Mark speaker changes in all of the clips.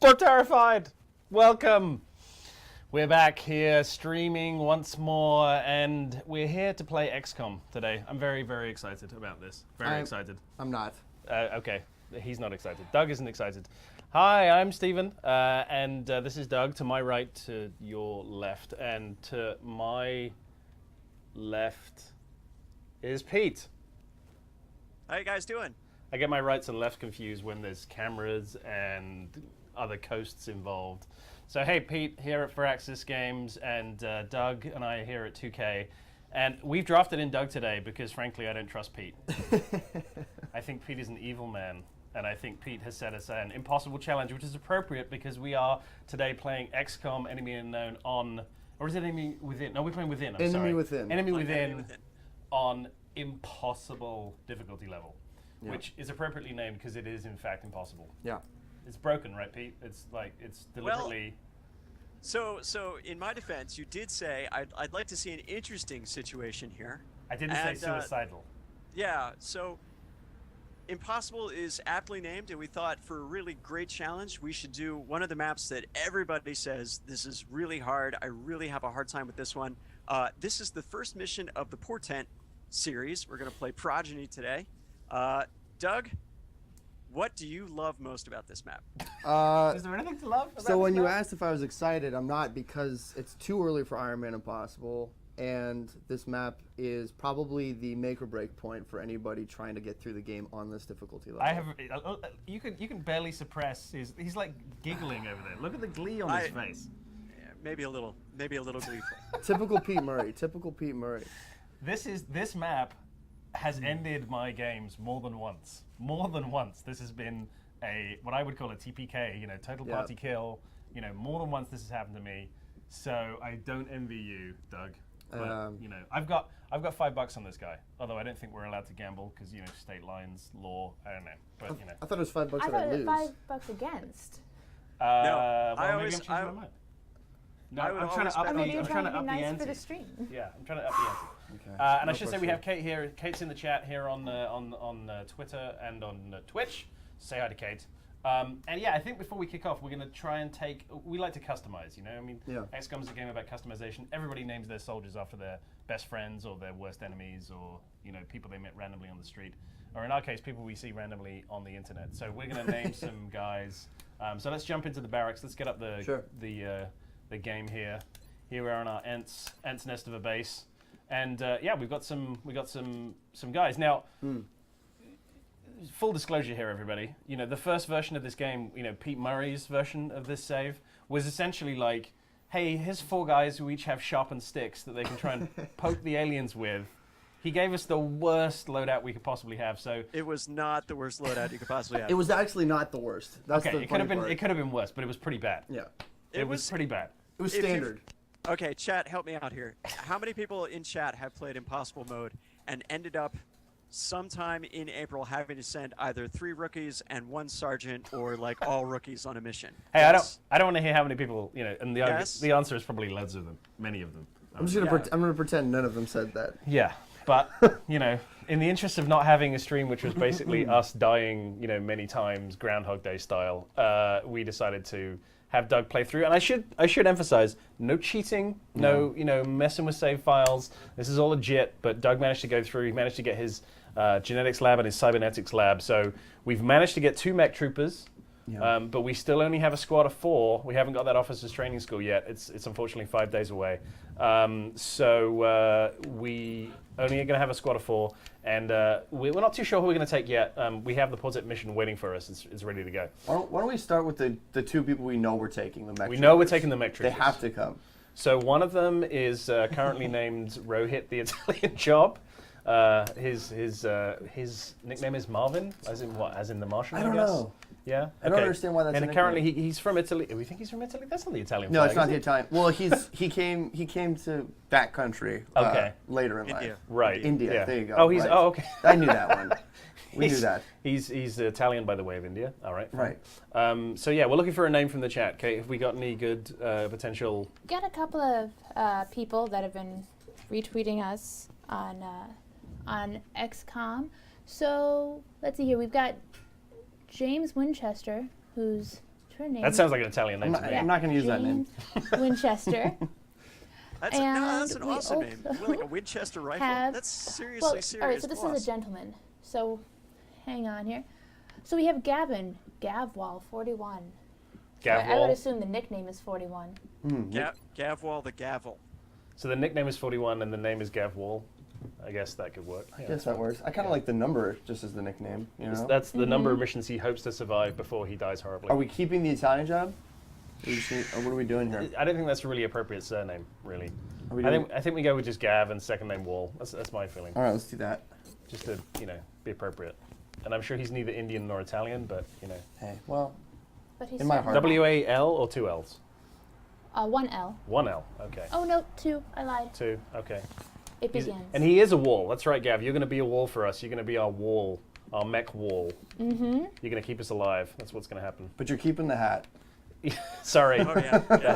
Speaker 1: so terrified. Welcome. We're back here streaming once more, and we're here to play XCOM today. I'm very, very excited about this. Very excited.
Speaker 2: I'm not.
Speaker 1: Okay, he's not excited. Doug isn't excited. Hi, I'm Stephen, and this is Doug. To my right, to your left, and to my left is Pete.
Speaker 3: How you guys doing?
Speaker 1: I get my rights and lefts confused when there's cameras and other coasts involved. So hey, Pete here at Firaxis Games, and Doug and I are here at 2K. And we've drafted in Doug today because, frankly, I don't trust Pete. I think Pete is an evil man, and I think Pete has set us an impossible challenge, which is appropriate because we are today playing XCOM Enemy Unknown on, or is it Enemy Within? No, we're playing Within, I'm sorry.
Speaker 2: Enemy Within.
Speaker 1: Enemy Within on impossible difficulty level. Yeah. Which is appropriately named because it is in fact impossible.
Speaker 2: Yeah.
Speaker 1: It's broken, right, Pete? It's like, it's deliberately...
Speaker 3: Well, so in my defense, you did say, I'd like to see an interesting situation here.
Speaker 1: I didn't say suicidal.
Speaker 3: Yeah, so impossible is aptly named, and we thought for a really great challenge, we should do one of the maps that everybody says, this is really hard, I really have a hard time with this one. This is the first mission of the Portent series. We're going to play Progeny today. Doug, what do you love most about this map?
Speaker 1: Is there anything to love about
Speaker 2: So when
Speaker 1: this
Speaker 2: you
Speaker 1: map?
Speaker 2: asked if I was excited, I'm not, because it's too early for Iron Man Impossible, and this map is probably the make or break point for anybody trying to get through the game on this difficulty level.
Speaker 1: I have. You can barely suppress his. He's like giggling over there. Look at the glee on his face.
Speaker 3: Yeah, maybe a little gleeful.
Speaker 2: Typical Pete Murray. Typical Pete Murray.
Speaker 1: This map has ended my games more than once. More than once. This has been what I would call a TPK, total party kill. More than once this has happened to me. So I don't envy you, Doug. But, I've got $5 on this guy. Although I don't think we're allowed to gamble because state lines, law. I don't know. But
Speaker 2: I thought it was $5
Speaker 4: I
Speaker 2: that I
Speaker 4: thought it
Speaker 2: lose.
Speaker 4: was $5 against.
Speaker 3: No,
Speaker 1: well, maybe I'm changing my mind. No, I'm trying to up the
Speaker 4: Maybe you're trying to be nice
Speaker 1: ante.
Speaker 4: for the stream.
Speaker 1: Yeah, I'm trying to up the ante.
Speaker 2: Okay.
Speaker 1: And I should say we have Kate here. Kate's in the chat here on Twitter and on Twitch. Say hi to Kate. And yeah, I think before we kick off, we're going to try and we like to customize, XCOM's a game about customization. Everybody names their soldiers after their best friends or their worst enemies or, people they met randomly on the street. Or in our case, people we see randomly on the internet. So we're going to name some guys. So let's jump into the barracks. Let's get up the game here. Here we are on our Ents nest of a base. And yeah, we got some guys. Now, full disclosure here, everybody. The first version of this game, Pete Murray's version of this save, was essentially like, hey, here's 4 guys who each have sharpened sticks that they can try and poke the aliens with. He gave us the worst loadout we could possibly have. So
Speaker 3: It was not the worst loadout you could possibly have.
Speaker 2: It was actually not the worst. That's
Speaker 1: okay,
Speaker 2: the
Speaker 1: it could have
Speaker 2: funny
Speaker 1: been
Speaker 2: part.
Speaker 1: it could have been worse, but it was pretty bad.
Speaker 2: Yeah.
Speaker 1: It was pretty bad.
Speaker 2: It was
Speaker 3: If you've-
Speaker 2: standard.
Speaker 3: Okay, chat, help me out here. How many people in chat have played Impossible Mode and ended up sometime in April having to send either 3 rookies and 1 sergeant or like all rookies on a mission?
Speaker 1: Hey,
Speaker 3: Yes?
Speaker 1: I don't want to hear how many people, and
Speaker 3: Yes.
Speaker 1: the answer is probably loads of them, many of them.
Speaker 2: I'm just gonna I'm gonna pretend none of them said that.
Speaker 1: Yeah, but in the interest of not having a stream which was basically us dying, many times Groundhog Day style, we decided to have Doug play through. And I should emphasize, no cheating, no messing with save files. This is all legit. But Doug managed to go through. He managed to get his genetics lab and his cybernetics lab. So we've managed to get 2 mech troopers.
Speaker 2: Yeah.
Speaker 1: But we still only have a squad of 4. We haven't got that officers training school yet. It's unfortunately 5 days away. So we only are going to have a squad of 4, and we're not too sure who we're going to take yet. We have the Portent mission waiting for us. It's ready to go.
Speaker 2: Why don't we start with the 2 people we know we're taking, the mech
Speaker 1: We know we're
Speaker 2: troopers.
Speaker 1: taking the mech troopers.
Speaker 2: They have to come.
Speaker 1: So one of them is currently named Rohit the Italian Job. His nickname is Marvin, as in what? As in the Martian, I
Speaker 2: don't
Speaker 1: guess?
Speaker 2: know.
Speaker 1: Yeah.
Speaker 2: I don't understand why that's a
Speaker 1: And
Speaker 2: nickname.
Speaker 1: currently he's from Italy. We think he's from Italy. That's not the Italian
Speaker 2: No,
Speaker 1: flag,
Speaker 2: it's not
Speaker 1: is
Speaker 2: the
Speaker 1: it?
Speaker 2: Italian. Well, he came to that country later in
Speaker 3: India.
Speaker 2: life.
Speaker 1: Right.
Speaker 2: India.
Speaker 1: Yeah.
Speaker 2: There you go.
Speaker 1: Oh, he's
Speaker 2: right.
Speaker 1: okay.
Speaker 2: I knew that one. We knew that.
Speaker 1: He's Italian by the way of India. All right. fine.
Speaker 2: Right.
Speaker 1: So yeah, we're looking for a name from the chat. Kate, have we got any good potential?
Speaker 4: Got a couple of people that have been retweeting us on XCOM. So let's see here. We've got James Winchester, who's her name?
Speaker 1: That sounds like an Italian name to me.
Speaker 2: I'm not going to use that name.
Speaker 4: Jane Winchester.
Speaker 3: That's an
Speaker 4: we
Speaker 3: awesome name.
Speaker 4: also
Speaker 3: Like a Winchester rifle. That's seriously
Speaker 4: well,
Speaker 3: serious.
Speaker 4: all right, so this
Speaker 3: plus.
Speaker 4: is a gentleman. So, hang on here. So we have Gavin Gavwall, 41. I would assume the nickname is 41.
Speaker 3: Gavwall the Gavel.
Speaker 1: So the nickname is 41 and the name is Gavwall. I guess that could work.
Speaker 2: I guess that works. I kind of like the number just as the nickname. You know?
Speaker 1: That's the number of missions he hopes to survive before he dies horribly.
Speaker 2: Are we keeping the Italian job? Or what are we doing here?
Speaker 1: I don't think that's a really appropriate surname, really. I think we go with just Gav and second name Wall. That's my feeling.
Speaker 2: All right, let's do that.
Speaker 1: Just to, be appropriate. And I'm sure he's neither Indian nor Italian, but,
Speaker 2: Hey, well,
Speaker 4: But he's
Speaker 2: in my heart.
Speaker 1: W-A-L or 2 L's?
Speaker 4: 1 L.
Speaker 1: 1 L, okay.
Speaker 4: Oh, no, 2. I lied.
Speaker 1: 2, okay.
Speaker 4: It begins.
Speaker 1: And he is a wall. That's right, Gav. You're going to be a wall for us. You're going to be our wall, our mech wall.
Speaker 4: Mm-hmm.
Speaker 1: You're going to keep us alive. That's what's going to happen.
Speaker 2: But you're keeping the hat.
Speaker 1: Sorry.
Speaker 3: Oh, yeah.
Speaker 1: The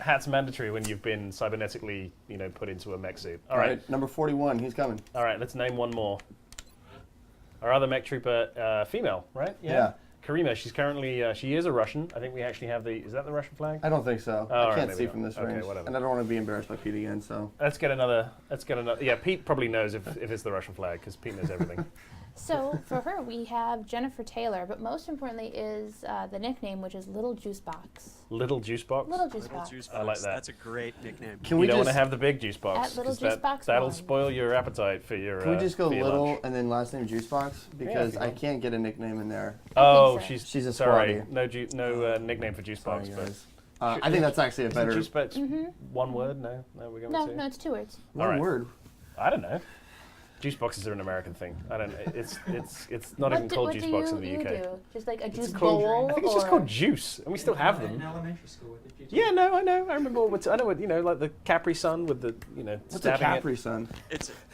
Speaker 1: hat's mandatory when you've been cybernetically, put into a mech suit. All right.
Speaker 2: Number 41, he's coming.
Speaker 1: All right, let's name one more. Our other mech trooper, female, right?
Speaker 2: Yeah.
Speaker 1: Karima, she's currently, she is a Russian. I think we actually have is that the Russian flag?
Speaker 2: I don't think so.
Speaker 1: Oh,
Speaker 2: I can't
Speaker 1: right,
Speaker 2: see from this range.
Speaker 1: Okay, whatever.
Speaker 2: And I don't want to be embarrassed by Pete again, so.
Speaker 1: Let's get another, yeah, Pete probably knows if it's the Russian flag, because Pete knows everything.
Speaker 4: So for her, we have Jennifer Taylor, but most importantly is the nickname, which is Little Juice Box.
Speaker 1: Little Juice Box?
Speaker 4: Little Juice
Speaker 3: Little
Speaker 4: Box.
Speaker 3: Juice
Speaker 1: I like
Speaker 3: Box.
Speaker 1: that.
Speaker 3: That's a great nickname.
Speaker 2: Can
Speaker 1: You
Speaker 2: we
Speaker 1: don't want to
Speaker 2: just,
Speaker 1: have the big juice box.
Speaker 4: At Little
Speaker 1: 'cause
Speaker 4: Juice Box
Speaker 1: That'll
Speaker 4: one.
Speaker 1: spoil your appetite for your
Speaker 2: can we just go
Speaker 1: for your
Speaker 2: Little
Speaker 1: lunch.
Speaker 2: and then last name Juice Box? Because
Speaker 1: you
Speaker 2: I
Speaker 1: want.
Speaker 2: can't get a nickname in there.
Speaker 1: Oh,
Speaker 4: so.
Speaker 1: she's
Speaker 2: a
Speaker 1: sorry.
Speaker 2: squatty.
Speaker 1: No nickname for juice box.
Speaker 2: Sorry,
Speaker 1: But
Speaker 2: guys. I think that's actually a
Speaker 1: isn't
Speaker 2: better.
Speaker 1: juice box one word? No, we're going
Speaker 4: No,
Speaker 1: to.
Speaker 4: no, it's 2 words.
Speaker 2: One
Speaker 1: Alright.
Speaker 2: word.
Speaker 1: I don't know. Juice boxes are an American thing. I don't. It's not even called juice box in the
Speaker 4: What
Speaker 1: UK.
Speaker 4: do you do? Just like a juice
Speaker 1: called-
Speaker 4: bowl?
Speaker 1: I think it's just
Speaker 4: or-
Speaker 1: called juice, and we still have
Speaker 5: In
Speaker 1: them.
Speaker 5: elementary school with the juice
Speaker 1: Yeah, no, I know. I remember. I know what like the Capri Sun with the
Speaker 2: What's a
Speaker 1: stabbing
Speaker 2: Capri
Speaker 1: it.
Speaker 2: Sun?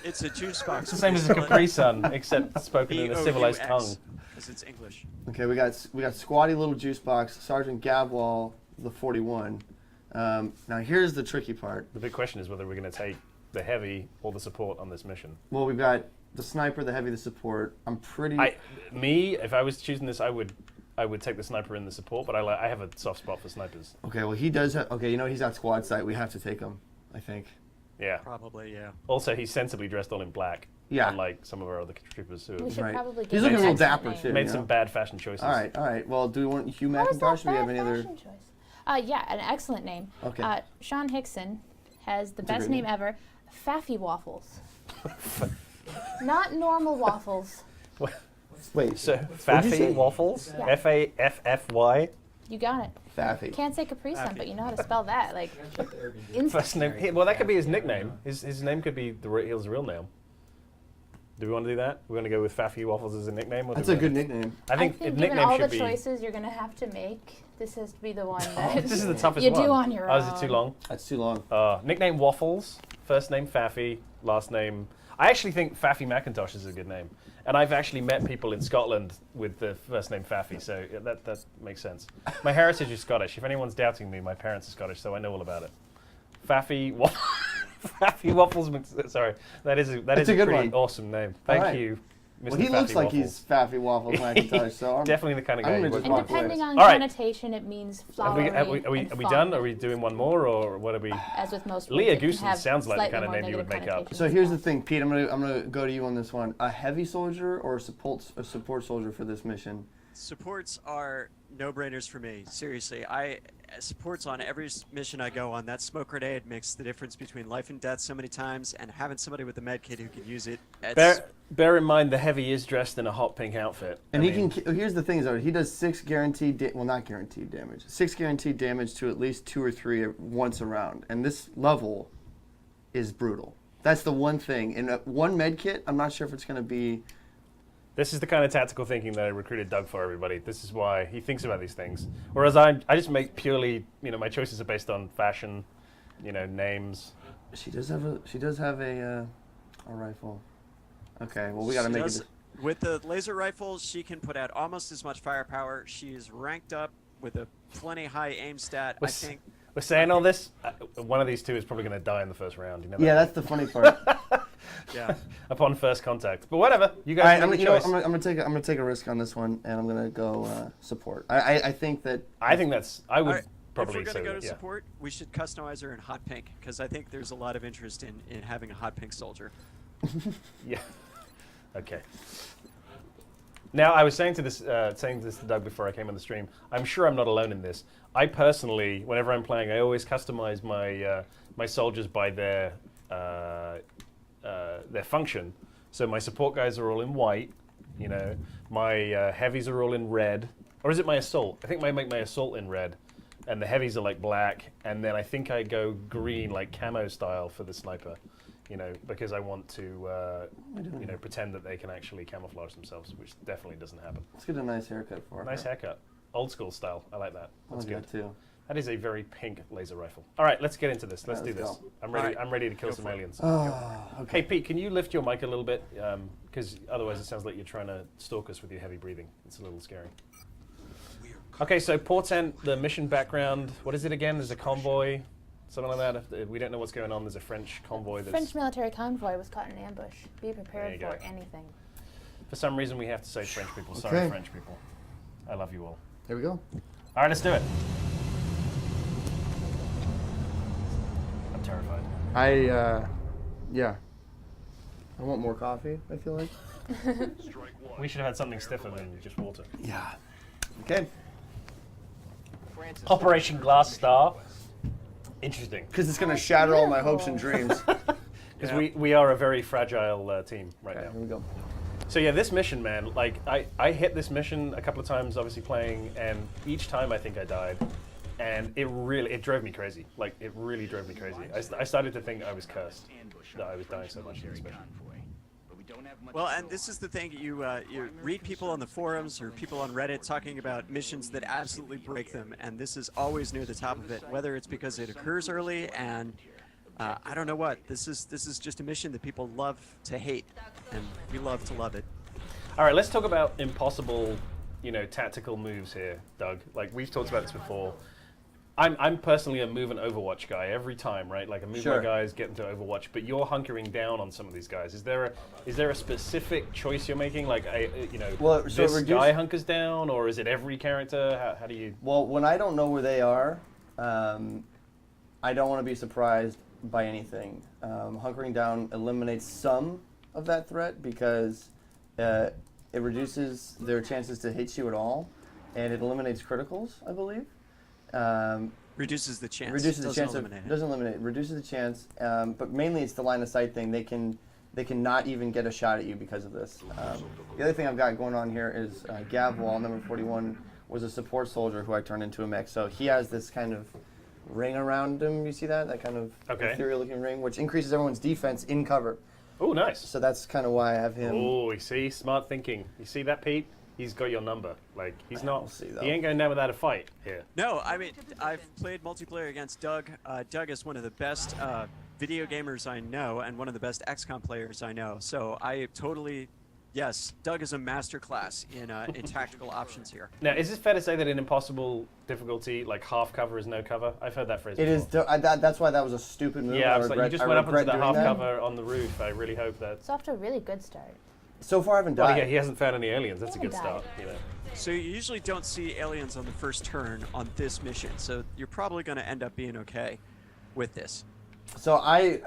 Speaker 3: It's a juice box.
Speaker 1: It's the same as a Capri Sun, except spoken in a civilized tongue.
Speaker 3: Because it's English.
Speaker 2: Okay, we got Squatty Little Juice Box, Sergeant Gavwall, the 41. Now here's the tricky part.
Speaker 1: The big question is whether we're going to take the heavy or the support on this mission.
Speaker 2: Well, we've got the sniper, the heavy, the support. I'm pretty.
Speaker 1: If I was choosing this, I would take the sniper in the support, but I have a soft spot for snipers.
Speaker 2: Okay, well he does have. Okay, he's at squad site. We have to take him, I think.
Speaker 1: Yeah.
Speaker 3: Probably, yeah.
Speaker 1: Also, he's sensibly dressed all in black.
Speaker 2: Yeah.
Speaker 1: Unlike some of our other troopers who
Speaker 4: We
Speaker 1: have
Speaker 4: should
Speaker 2: Right.
Speaker 4: probably give
Speaker 2: He's
Speaker 4: him
Speaker 2: looking
Speaker 4: an
Speaker 2: real
Speaker 4: excellent
Speaker 2: dapper,
Speaker 4: name.
Speaker 2: too.
Speaker 1: made
Speaker 2: Yeah.
Speaker 1: some bad fashion choices.
Speaker 2: All right. Well, do we want Hugh
Speaker 4: How is that
Speaker 2: McIntosh? Do we have
Speaker 4: bad
Speaker 2: any other?
Speaker 4: fashion choice? Yeah, an excellent name.
Speaker 2: Okay.
Speaker 4: Sean Hickson has the
Speaker 2: That's a
Speaker 4: best
Speaker 2: great
Speaker 4: name
Speaker 2: name.
Speaker 4: ever, Faffy Waffles. Not normal waffles.
Speaker 2: Wait,
Speaker 1: So,
Speaker 2: What'd you say?
Speaker 1: Faffy Waffles?
Speaker 4: Yeah.
Speaker 1: Faffy?
Speaker 4: You got it.
Speaker 2: Faffy.
Speaker 4: Can't say Capri Sun, but you know how to spell that. Like,
Speaker 1: First name. Well, that could be his nickname. His name could be his real name. Do we want to do that? We're going to go with Faffy Waffles as a nickname? Or do
Speaker 2: That's
Speaker 1: we
Speaker 2: a
Speaker 1: wanna-
Speaker 2: good nickname.
Speaker 1: I think
Speaker 4: given
Speaker 1: nickname
Speaker 4: all
Speaker 1: should
Speaker 4: the
Speaker 1: be.
Speaker 4: choices you're going to have to make, this has to be the one
Speaker 1: Oh,
Speaker 4: that
Speaker 1: this is the toughest
Speaker 4: you
Speaker 1: one.
Speaker 4: do on your
Speaker 1: Oh,
Speaker 4: own.
Speaker 1: is it too long?
Speaker 2: That's too long.
Speaker 1: Nickname Waffles. First name Faffy. Last name. I actually think Faffy McIntosh is a good name. And I've actually met people in Scotland with the first name Faffy, so yeah, that makes sense. My heritage is Scottish. If anyone's doubting me, my parents are Scottish, so I know all about it. Faffy Waffles. Sorry, that is a
Speaker 2: good
Speaker 1: pretty
Speaker 2: one.
Speaker 1: awesome name. Thank
Speaker 2: right.
Speaker 1: you, Mr.
Speaker 2: Well, he
Speaker 1: Faffy
Speaker 2: looks like
Speaker 1: Waffles.
Speaker 2: he's Faffy Waffles McIntosh, so I'm
Speaker 1: Definitely the kind of guy
Speaker 2: I'm
Speaker 1: you
Speaker 2: gonna
Speaker 1: would
Speaker 2: just
Speaker 4: And
Speaker 1: want.
Speaker 2: walk away.
Speaker 4: depending on
Speaker 1: All right.
Speaker 4: connotation, it means
Speaker 1: Are
Speaker 4: flowery
Speaker 1: we
Speaker 4: and
Speaker 1: done?
Speaker 4: fun.
Speaker 1: Are we doing one more, or what are we?
Speaker 4: As with most
Speaker 1: Leah
Speaker 4: words, it can
Speaker 1: Goosen
Speaker 4: have
Speaker 1: sounds like the
Speaker 4: slightly
Speaker 1: kind of
Speaker 4: more
Speaker 1: name you would
Speaker 4: negative
Speaker 1: make up.
Speaker 4: connotations
Speaker 2: So
Speaker 4: as
Speaker 2: here's the
Speaker 4: well.
Speaker 2: thing, Pete. I'm gonna go to you on this one. A heavy soldier or a support soldier for this mission?
Speaker 3: Supports are no-brainers for me. Seriously, supports on every mission I go on. That smoke grenade makes the difference between life and death so many times, and having somebody with a med kit who can use it.
Speaker 1: Bear in mind, the heavy is dressed in a hot pink outfit.
Speaker 2: And
Speaker 1: I mean,
Speaker 2: here's the thing, though. He does 6 guaranteed, not guaranteed damage. 6 guaranteed damage to at least 2 or 3 once a round. And this level is brutal. That's the one thing. In one med kit, I'm not sure if it's going to be.
Speaker 1: This is the kind of tactical thinking that I recruited Doug for, everybody. This is why he thinks about these things. Whereas I just make purely, my choices are based on fashion, names.
Speaker 2: She does have a rifle. Okay, well we got to make it.
Speaker 3: With the laser rifle, she can put out almost as much firepower. She is ranked up with a plenty high aim stat. I think.
Speaker 1: We're saying all this. One of these two is probably going to die in the first round. You know that?
Speaker 2: Yeah, that's the funny part.
Speaker 3: Yeah.
Speaker 1: Upon first contact. But whatever, you guys.
Speaker 2: All right,
Speaker 1: make
Speaker 2: I'm gonna take a risk on this one, and I'm gonna go support. I think that.
Speaker 1: I think that's. I would
Speaker 3: Right.
Speaker 1: probably
Speaker 3: If we're
Speaker 1: say
Speaker 3: going to go
Speaker 1: that,
Speaker 3: to
Speaker 1: yeah.
Speaker 3: support, we should customize her in hot pink, because I think there's a lot of interest in having a hot pink soldier.
Speaker 1: Yeah. Okay. Now, I was saying to this to Doug before I came on the stream. I'm sure I'm not alone in this. I personally, whenever I'm playing, I always customize my my soldiers by their function. So my support guys are all in white. You know, my heavies are all in red. Or is it my assault? I think I make my assault in red, and the heavies are like black, and then I think I go green, like camo style for the sniper. You know, because I want to, you know, pretend that they can actually camouflage themselves, which definitely doesn't happen.
Speaker 2: Let's get a nice haircut for her.
Speaker 1: Nice haircut. Old school style. I like that. That's good.
Speaker 2: That too.
Speaker 1: That is a very pink laser rifle. All right, let's get into this. Let's do this.
Speaker 2: go.
Speaker 1: I'm ready.
Speaker 3: Right.
Speaker 1: I'm ready to kill some aliens.
Speaker 2: Okay.
Speaker 1: Hey, Pete, can you lift your mic a little bit? Because otherwise it sounds like you're trying to stalk us with your heavy breathing. It's a little scary. Okay, so Portent, the mission background. What is it again? There's a convoy. Something like that. If we don't know what's going on, there's a French convoy that's...
Speaker 4: French military convoy was caught in ambush. Be prepared
Speaker 1: There you
Speaker 4: for
Speaker 1: go.
Speaker 4: anything.
Speaker 1: For some reason, we have to say French people. Sorry,
Speaker 2: Okay.
Speaker 1: French people. I love you all.
Speaker 2: Here we go.
Speaker 1: All right, let's do it. I'm terrified.
Speaker 2: Yeah. I want more coffee, I feel like.
Speaker 1: We should have had something stiffer than just water.
Speaker 2: Yeah. Okay.
Speaker 1: Operation Glass Star. Interesting.
Speaker 2: Because it's going to shatter all my hopes and dreams.
Speaker 1: Because we are a very fragile team right
Speaker 2: Okay,
Speaker 1: now.
Speaker 2: here we go.
Speaker 1: So yeah, this mission, man, like I hit this mission a couple of times, obviously playing, and each time I think I died. And it drove me crazy. Like, it really drove me crazy. I started to think I was cursed, that I was dying so much in this mission.
Speaker 3: Well, and this is the thing, you read people on the forums or people on Reddit talking about missions that absolutely break them, and this is always near the top of it, whether it's because it occurs early and I don't know what. This is just a mission that people love to hate, and we love to love it.
Speaker 1: All right, let's talk about impossible, you know, tactical moves here, Doug. Like, we've talked about this before. I'm personally a move and Overwatch guy every time, right? Like, I move my guys, get into Overwatch, but you're hunkering down on some of these guys. Is there a specific choice you're making? Like, you know, this guy hunkers down, or is it every character? How do you?
Speaker 2: Well, when I don't know where they are, I don't want to be surprised by anything. Hunkering down eliminates some of that threat because it reduces their chances to hit you at all, and it eliminates criticals, I believe.
Speaker 3: Reduces the chance.
Speaker 2: Reduces the
Speaker 3: doesn't
Speaker 2: chance
Speaker 3: eliminate it.
Speaker 2: doesn't eliminate it. Reduces the chance, but mainly it's the line of sight thing. They can not even get a shot at you because of this. The other thing I've got going on here is Gavwall, number 41, was a support soldier who I turned into a mech. So he has this kind of ring around him. You see that? That kind of ethereal-looking ring, which increases everyone's defense in cover.
Speaker 1: Oh, nice.
Speaker 2: So that's kind of why I have him.
Speaker 1: Oh, you see, smart thinking. You see that, Pete? He's got your number. Like, he's not.
Speaker 2: See, though.
Speaker 1: He ain't going down without a fight here.
Speaker 3: No, I mean, I've played multiplayer against Doug. Doug is one of the best video gamers I know and one of the best XCOM players I know. So I totally, yes, Doug is a masterclass in tactical options here.
Speaker 1: Now, is it fair to say that in impossible difficulty, like half cover is no cover? I've heard that phrase before.
Speaker 2: It is. That's why that was a stupid move.
Speaker 1: Yeah, I was like, you just went up into the half
Speaker 2: that.
Speaker 1: cover on the roof. I really hope that.
Speaker 4: It's off to a really good start.
Speaker 2: So far, I haven't died.
Speaker 1: Well, yeah, he hasn't found any aliens. That's a good start. You know.
Speaker 3: So you usually don't see aliens on the first turn on this mission, so you're probably going to end up being okay with this.
Speaker 2: So I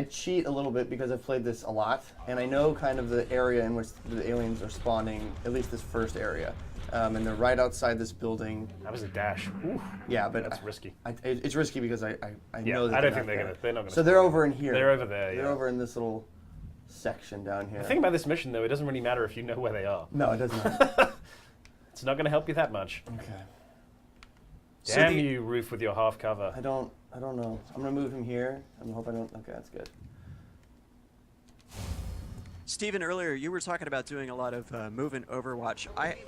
Speaker 2: cheat a little bit because I've played this a lot, and I know kind of the area in which the aliens are spawning, at least this first area. And they're right outside this building.
Speaker 1: That was a dash. Ooh.
Speaker 2: Yeah, but
Speaker 1: that's risky.
Speaker 2: It's risky because I
Speaker 1: Yeah,
Speaker 2: know that
Speaker 1: I don't think they're not going to.
Speaker 2: So they're over in here.
Speaker 1: They're over there,
Speaker 2: They're over in this little section down here.
Speaker 1: The thing about this mission, though, it doesn't really matter if you know where they are.
Speaker 2: No, it does not.
Speaker 1: It's not going to help you that much.
Speaker 2: Okay.
Speaker 1: Damn you, roof with your half cover.
Speaker 2: I don't know. I'm gonna move him here. I hope I don't. Okay, that's good.
Speaker 3: Steven, earlier you were talking about doing a lot of move in Overwatch.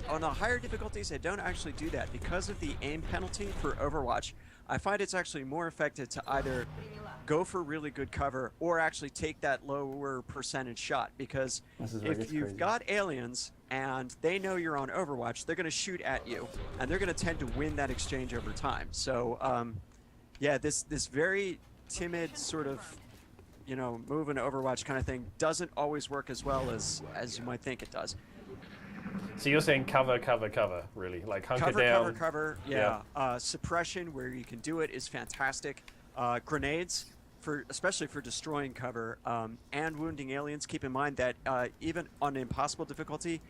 Speaker 3: On the higher difficulties, I don't actually do that because of the aim penalty for Overwatch. I find it's actually more effective to either go for really good cover or actually take that lower percentage shot, because if you've got aliens and they know you're on Overwatch, they're going to shoot at you and they're going to tend to win that exchange over time. So yeah, this very timid sort of move and Overwatch kind of thing doesn't always work as well as you might think it does.
Speaker 1: So you're saying cover, really, like hunker down.
Speaker 3: Cover. Yeah. Suppression, where you can do it, is fantastic. Grenades, especially for destroying cover and wounding aliens. Keep in mind that even on impossible difficulty,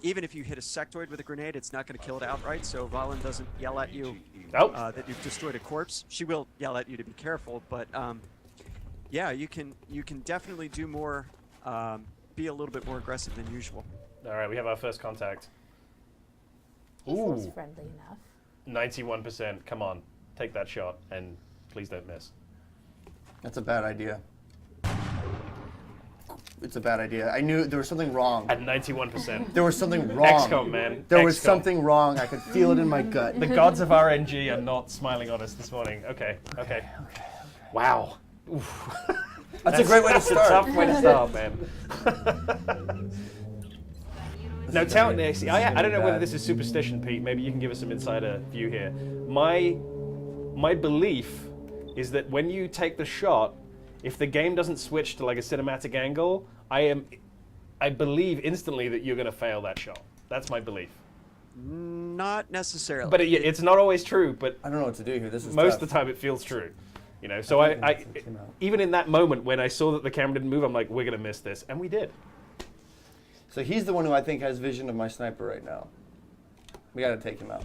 Speaker 3: even if you hit a sectoid with a grenade, it's not going to kill it outright. So Valen doesn't yell at you that you've destroyed a corpse. She will yell at you to be careful, but yeah, you can definitely do more, be a little bit more aggressive than usual.
Speaker 1: All right, we have our first contact.
Speaker 4: He seems friendly enough.
Speaker 1: 91%. Come on, take that shot, and please don't miss.
Speaker 2: That's a bad idea. It's a bad idea. I knew there was something wrong.
Speaker 1: At 91%.
Speaker 2: There was something wrong.
Speaker 1: XCOM, man.
Speaker 2: There was something wrong. I could feel it in my gut.
Speaker 1: The gods of RNG are not smiling on us this morning. Okay. Wow. Oof.
Speaker 2: That's a great way to start.
Speaker 1: That's a tough way to start, man. Now, tell me, I don't know whether this is superstition, Pete. Maybe you can give us some insider view here. My belief is that when you take the shot, if the game doesn't switch to like a cinematic angle, I believe instantly that you're going to fail that shot. That's my belief.
Speaker 3: Not necessarily.
Speaker 1: But it's not always true. But
Speaker 2: I don't know what to do here. This is
Speaker 1: most
Speaker 2: tough.
Speaker 1: of the time it feels true. So I even in that moment when I saw that the camera didn't move, I'm like, we're going to miss this, and we did.
Speaker 2: So he's the one who I think has vision of my sniper right now. We got to take him out.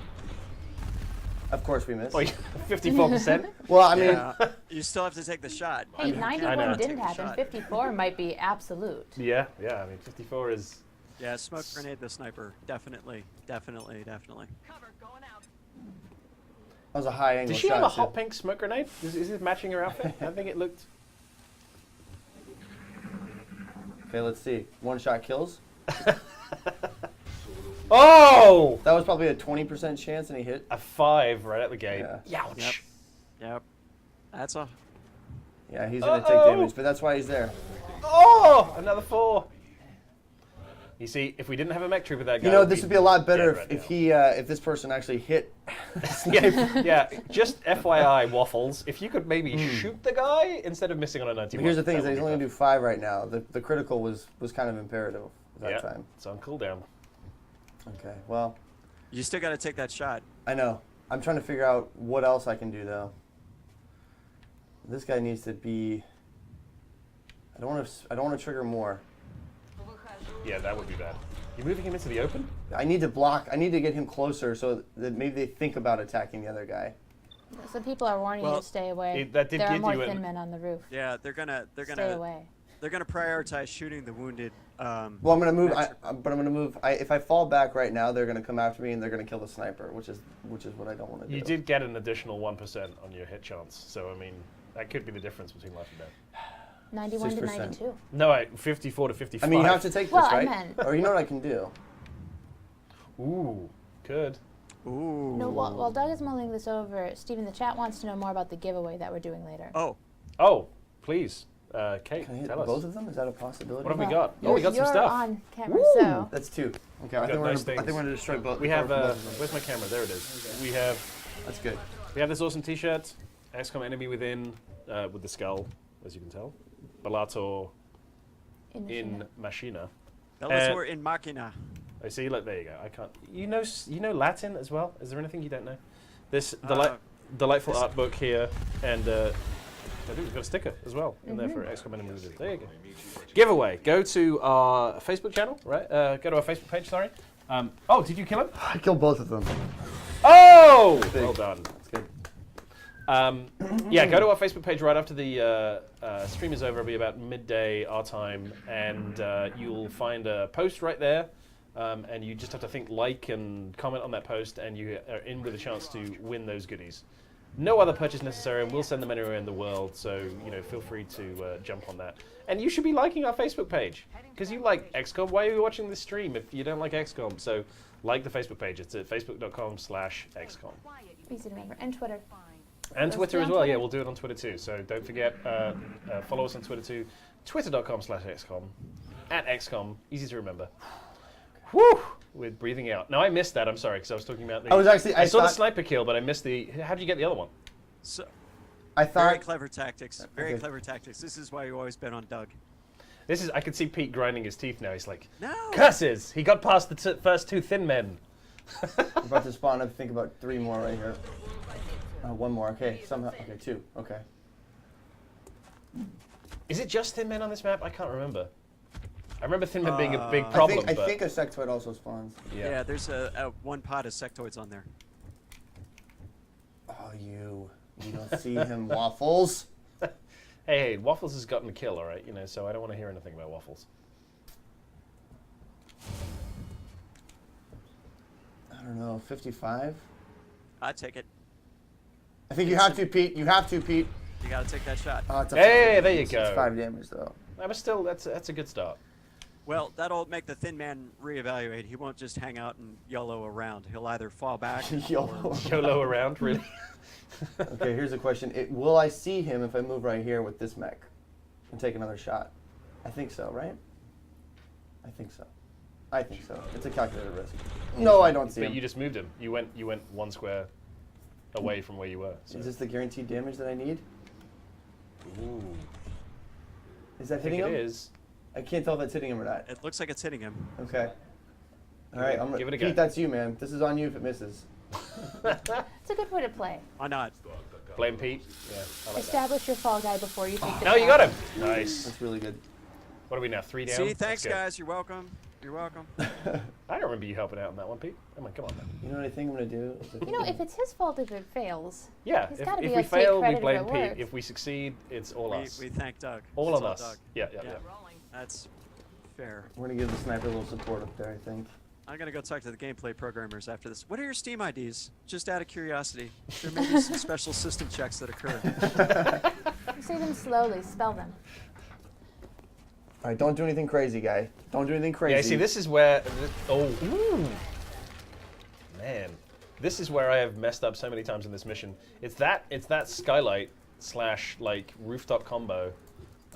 Speaker 2: Of course we missed.
Speaker 1: 54%?
Speaker 2: Well, I mean...
Speaker 3: you still have to take the shot.
Speaker 4: Hey, 91 didn't happen. 54 might be absolute.
Speaker 1: Yeah. I mean, 54 is...
Speaker 3: Yeah, smoke grenade the sniper. Definitely.
Speaker 5: Cover going out.
Speaker 2: That was a high angle shot.
Speaker 1: Does she have a hot pink smoke grenade? Is it matching her outfit? I think it looked...
Speaker 2: Okay, let's see. One shot kills.
Speaker 1: Oh!
Speaker 2: That was probably a 20% chance, and he hit.
Speaker 1: A 5 right at the gate.
Speaker 2: Yeah.
Speaker 1: Ouch.
Speaker 3: Yep. That's a...
Speaker 2: Yeah, he's going to take damage, but that's why he's there.
Speaker 1: Oh! Another 4. You see, if we didn't have a mech trooper that guy...
Speaker 2: this would be a lot better if this person actually hit.
Speaker 1: yeah, just FYI, Waffles, if you could maybe shoot the guy instead of missing on a 91.
Speaker 2: But here's the thing, is that he's only going to do 5 right now. The critical was kind of imperative at that time.
Speaker 1: It's on cooldown.
Speaker 2: Okay, well...
Speaker 3: You still got to take that shot.
Speaker 2: I know. I'm trying to figure out what else I can do, though. This guy needs to be... I don't want to trigger more.
Speaker 1: Yeah, that would be bad. You're moving him into the open?
Speaker 2: I need to block. I need to get him closer so that maybe they think about attacking the other guy.
Speaker 4: Some people are warning you to stay away.
Speaker 1: That did
Speaker 4: there are
Speaker 1: get
Speaker 4: more
Speaker 1: you
Speaker 4: thin men on the roof.
Speaker 3: Yeah, they're gonna
Speaker 4: stay away.
Speaker 3: They're gonna prioritize shooting the wounded.
Speaker 2: Well, I'm gonna move. But I'm gonna move. If I fall back right now, they're gonna come after me and they're gonna kill the sniper, which is what I don't want to do.
Speaker 1: You did get an additional 1% on your hit chance, so I mean that could be the difference between life and death.
Speaker 4: 91
Speaker 2: 6%.
Speaker 4: to 92.
Speaker 1: No, 54 to 55.
Speaker 2: I mean, you have to take this,
Speaker 4: Well, I
Speaker 2: right?
Speaker 4: meant-
Speaker 2: Or you know what I can do?
Speaker 1: Ooh, good.
Speaker 3: Ooh.
Speaker 4: No, while Doug is mulling this over, Steve in the chat wants to know more about the giveaway that we're doing later.
Speaker 1: Oh, please, Kate,
Speaker 2: Can I hit
Speaker 1: tell us.
Speaker 2: both of them? Is that a possibility?
Speaker 1: What have we got?
Speaker 4: You're,
Speaker 1: We got some
Speaker 4: you're
Speaker 1: stuff.
Speaker 4: on camera,
Speaker 2: Woo!
Speaker 4: so
Speaker 2: That's 2. Okay, I
Speaker 1: got
Speaker 2: think
Speaker 1: nice things.
Speaker 2: we're gonna destroy both.
Speaker 1: We have.
Speaker 2: both of them.
Speaker 1: Where's my camera? There it is.
Speaker 2: Okay.
Speaker 1: We have.
Speaker 2: That's good.
Speaker 1: We have this awesome T-shirt, XCOM Enemy Within, with the skull, as you can tell. Bellator in Machina.
Speaker 3: Bellator in Machina.
Speaker 1: I see. Look, there you go. I can't. You know Latin as well. Is there anything you don't know? This delightful art book here, and I think we've got a sticker as well in there for XCOM Enemy Within. There you go. Giveaway. Go to our Facebook channel, right? Go to our Facebook page. Sorry. Oh, did you kill him?
Speaker 2: I killed both of them.
Speaker 1: Oh, well done.
Speaker 2: That's good.
Speaker 1: Yeah, go to our Facebook page right after the stream is over. It'll be about midday our time, and you'll find a post right there. And you just have to like and comment on that post, and you are in with a chance to win those goodies. No other purchase necessary, and we'll send them anywhere in the world. So feel free to jump on that. And you should be liking our Facebook page because you like XCOM. Why are you watching this stream if you don't like XCOM? So like the Facebook page. It's at facebook.com/XCOM.
Speaker 4: easy to remember. And Twitter.
Speaker 1: And
Speaker 4: Let's
Speaker 1: Twitter
Speaker 4: do
Speaker 1: as
Speaker 4: on
Speaker 1: well.
Speaker 4: Twitter.
Speaker 1: Yeah, we'll do it on Twitter too. So don't forget, follow us on Twitter too. Twitter.com/XCOM. At XCOM. Easy to remember. Whew! With breathing out. Now I missed that. I'm sorry because I was talking about the.
Speaker 2: I was actually.
Speaker 1: I saw the sniper kill, but I missed the. How did you get the other one?
Speaker 3: So,
Speaker 2: I thought.
Speaker 3: Very clever tactics. Very clever tactics. This is why you always bet on Doug.
Speaker 1: This is. I can see Pete grinding his teeth now. He's like,
Speaker 3: No.
Speaker 1: curses! He got past the first two thin men.
Speaker 2: I'm about to spawn. I think about 3 more right here. One more. Okay. Somehow. Okay. 2. Okay.
Speaker 1: Is it just thin men on this map? I can't remember. I remember thin men being a big problem.
Speaker 2: I think a sectoid also spawns.
Speaker 3: Yeah, there's a 1 pot of sectoids on there.
Speaker 2: Oh, you don't see him, Waffles.
Speaker 1: Hey, Waffles has gotten a kill, all right. So I don't want to hear anything about Waffles.
Speaker 2: I don't know, 55.
Speaker 3: I'd take it.
Speaker 2: I think you have to, Pete. You have to, Pete.
Speaker 3: You gotta take that shot.
Speaker 1: Hey, there you go.
Speaker 2: It's 5 damage though.
Speaker 1: But still, that's a good start.
Speaker 3: Well, that'll make the thin man reevaluate. He won't just hang out and YOLO around. He'll either fall back
Speaker 1: YOLO around, really?
Speaker 2: Okay, here's a question. Will I see him if I move right here with this mech and take another shot? I think so, right? I think so. It's a calculated risk. No, I don't see him.
Speaker 1: But you just moved him. You went 1 square away from where you were. So.
Speaker 2: Is this the guaranteed damage that I need?
Speaker 1: Ooh.
Speaker 2: Is that hitting him?
Speaker 1: It is.
Speaker 2: I can't tell if that's hitting him or not.
Speaker 3: It looks like it's hitting him.
Speaker 2: Okay. All right,
Speaker 1: Give it a go.
Speaker 2: Pete, that's you, man. This is on you if it misses.
Speaker 4: It's a good way to play.
Speaker 3: Why not?
Speaker 1: Blame Pete. Yeah. I like
Speaker 4: Establish your fall guy before you take the
Speaker 1: No, you got him. Nice.
Speaker 2: That's really good.
Speaker 1: What are we now? 3 down.
Speaker 3: See, thanks guys. You're welcome. You're welcome.
Speaker 1: I don't remember you helping out on that one, Pete. Come on, man.
Speaker 2: You know what I think I'm gonna do?
Speaker 4: If it's his fault if it fails.
Speaker 1: Yeah.
Speaker 4: He's gotta be
Speaker 1: If
Speaker 4: able
Speaker 1: we
Speaker 4: to take
Speaker 1: fail, we
Speaker 4: credit if
Speaker 1: blame
Speaker 4: it
Speaker 1: Pete.
Speaker 4: works.
Speaker 1: If we succeed, it's all us.
Speaker 3: We thank Doug.
Speaker 1: All
Speaker 3: It's
Speaker 1: on us.
Speaker 3: Doug.
Speaker 1: Yeah.
Speaker 3: That's fair.
Speaker 2: We're gonna give the sniper a little support up there, I think.
Speaker 3: I'm gonna go talk to the gameplay programmers after this. What are your Steam IDs? Just out of curiosity. There may be some special system checks that occur.
Speaker 4: Say them slowly. Spell them.
Speaker 2: All right, don't do anything crazy, guy. Don't do anything crazy.
Speaker 1: Yeah, see, this is where... Man. This is where I have messed up so many times in this mission. It's that skylight / like rooftop combo.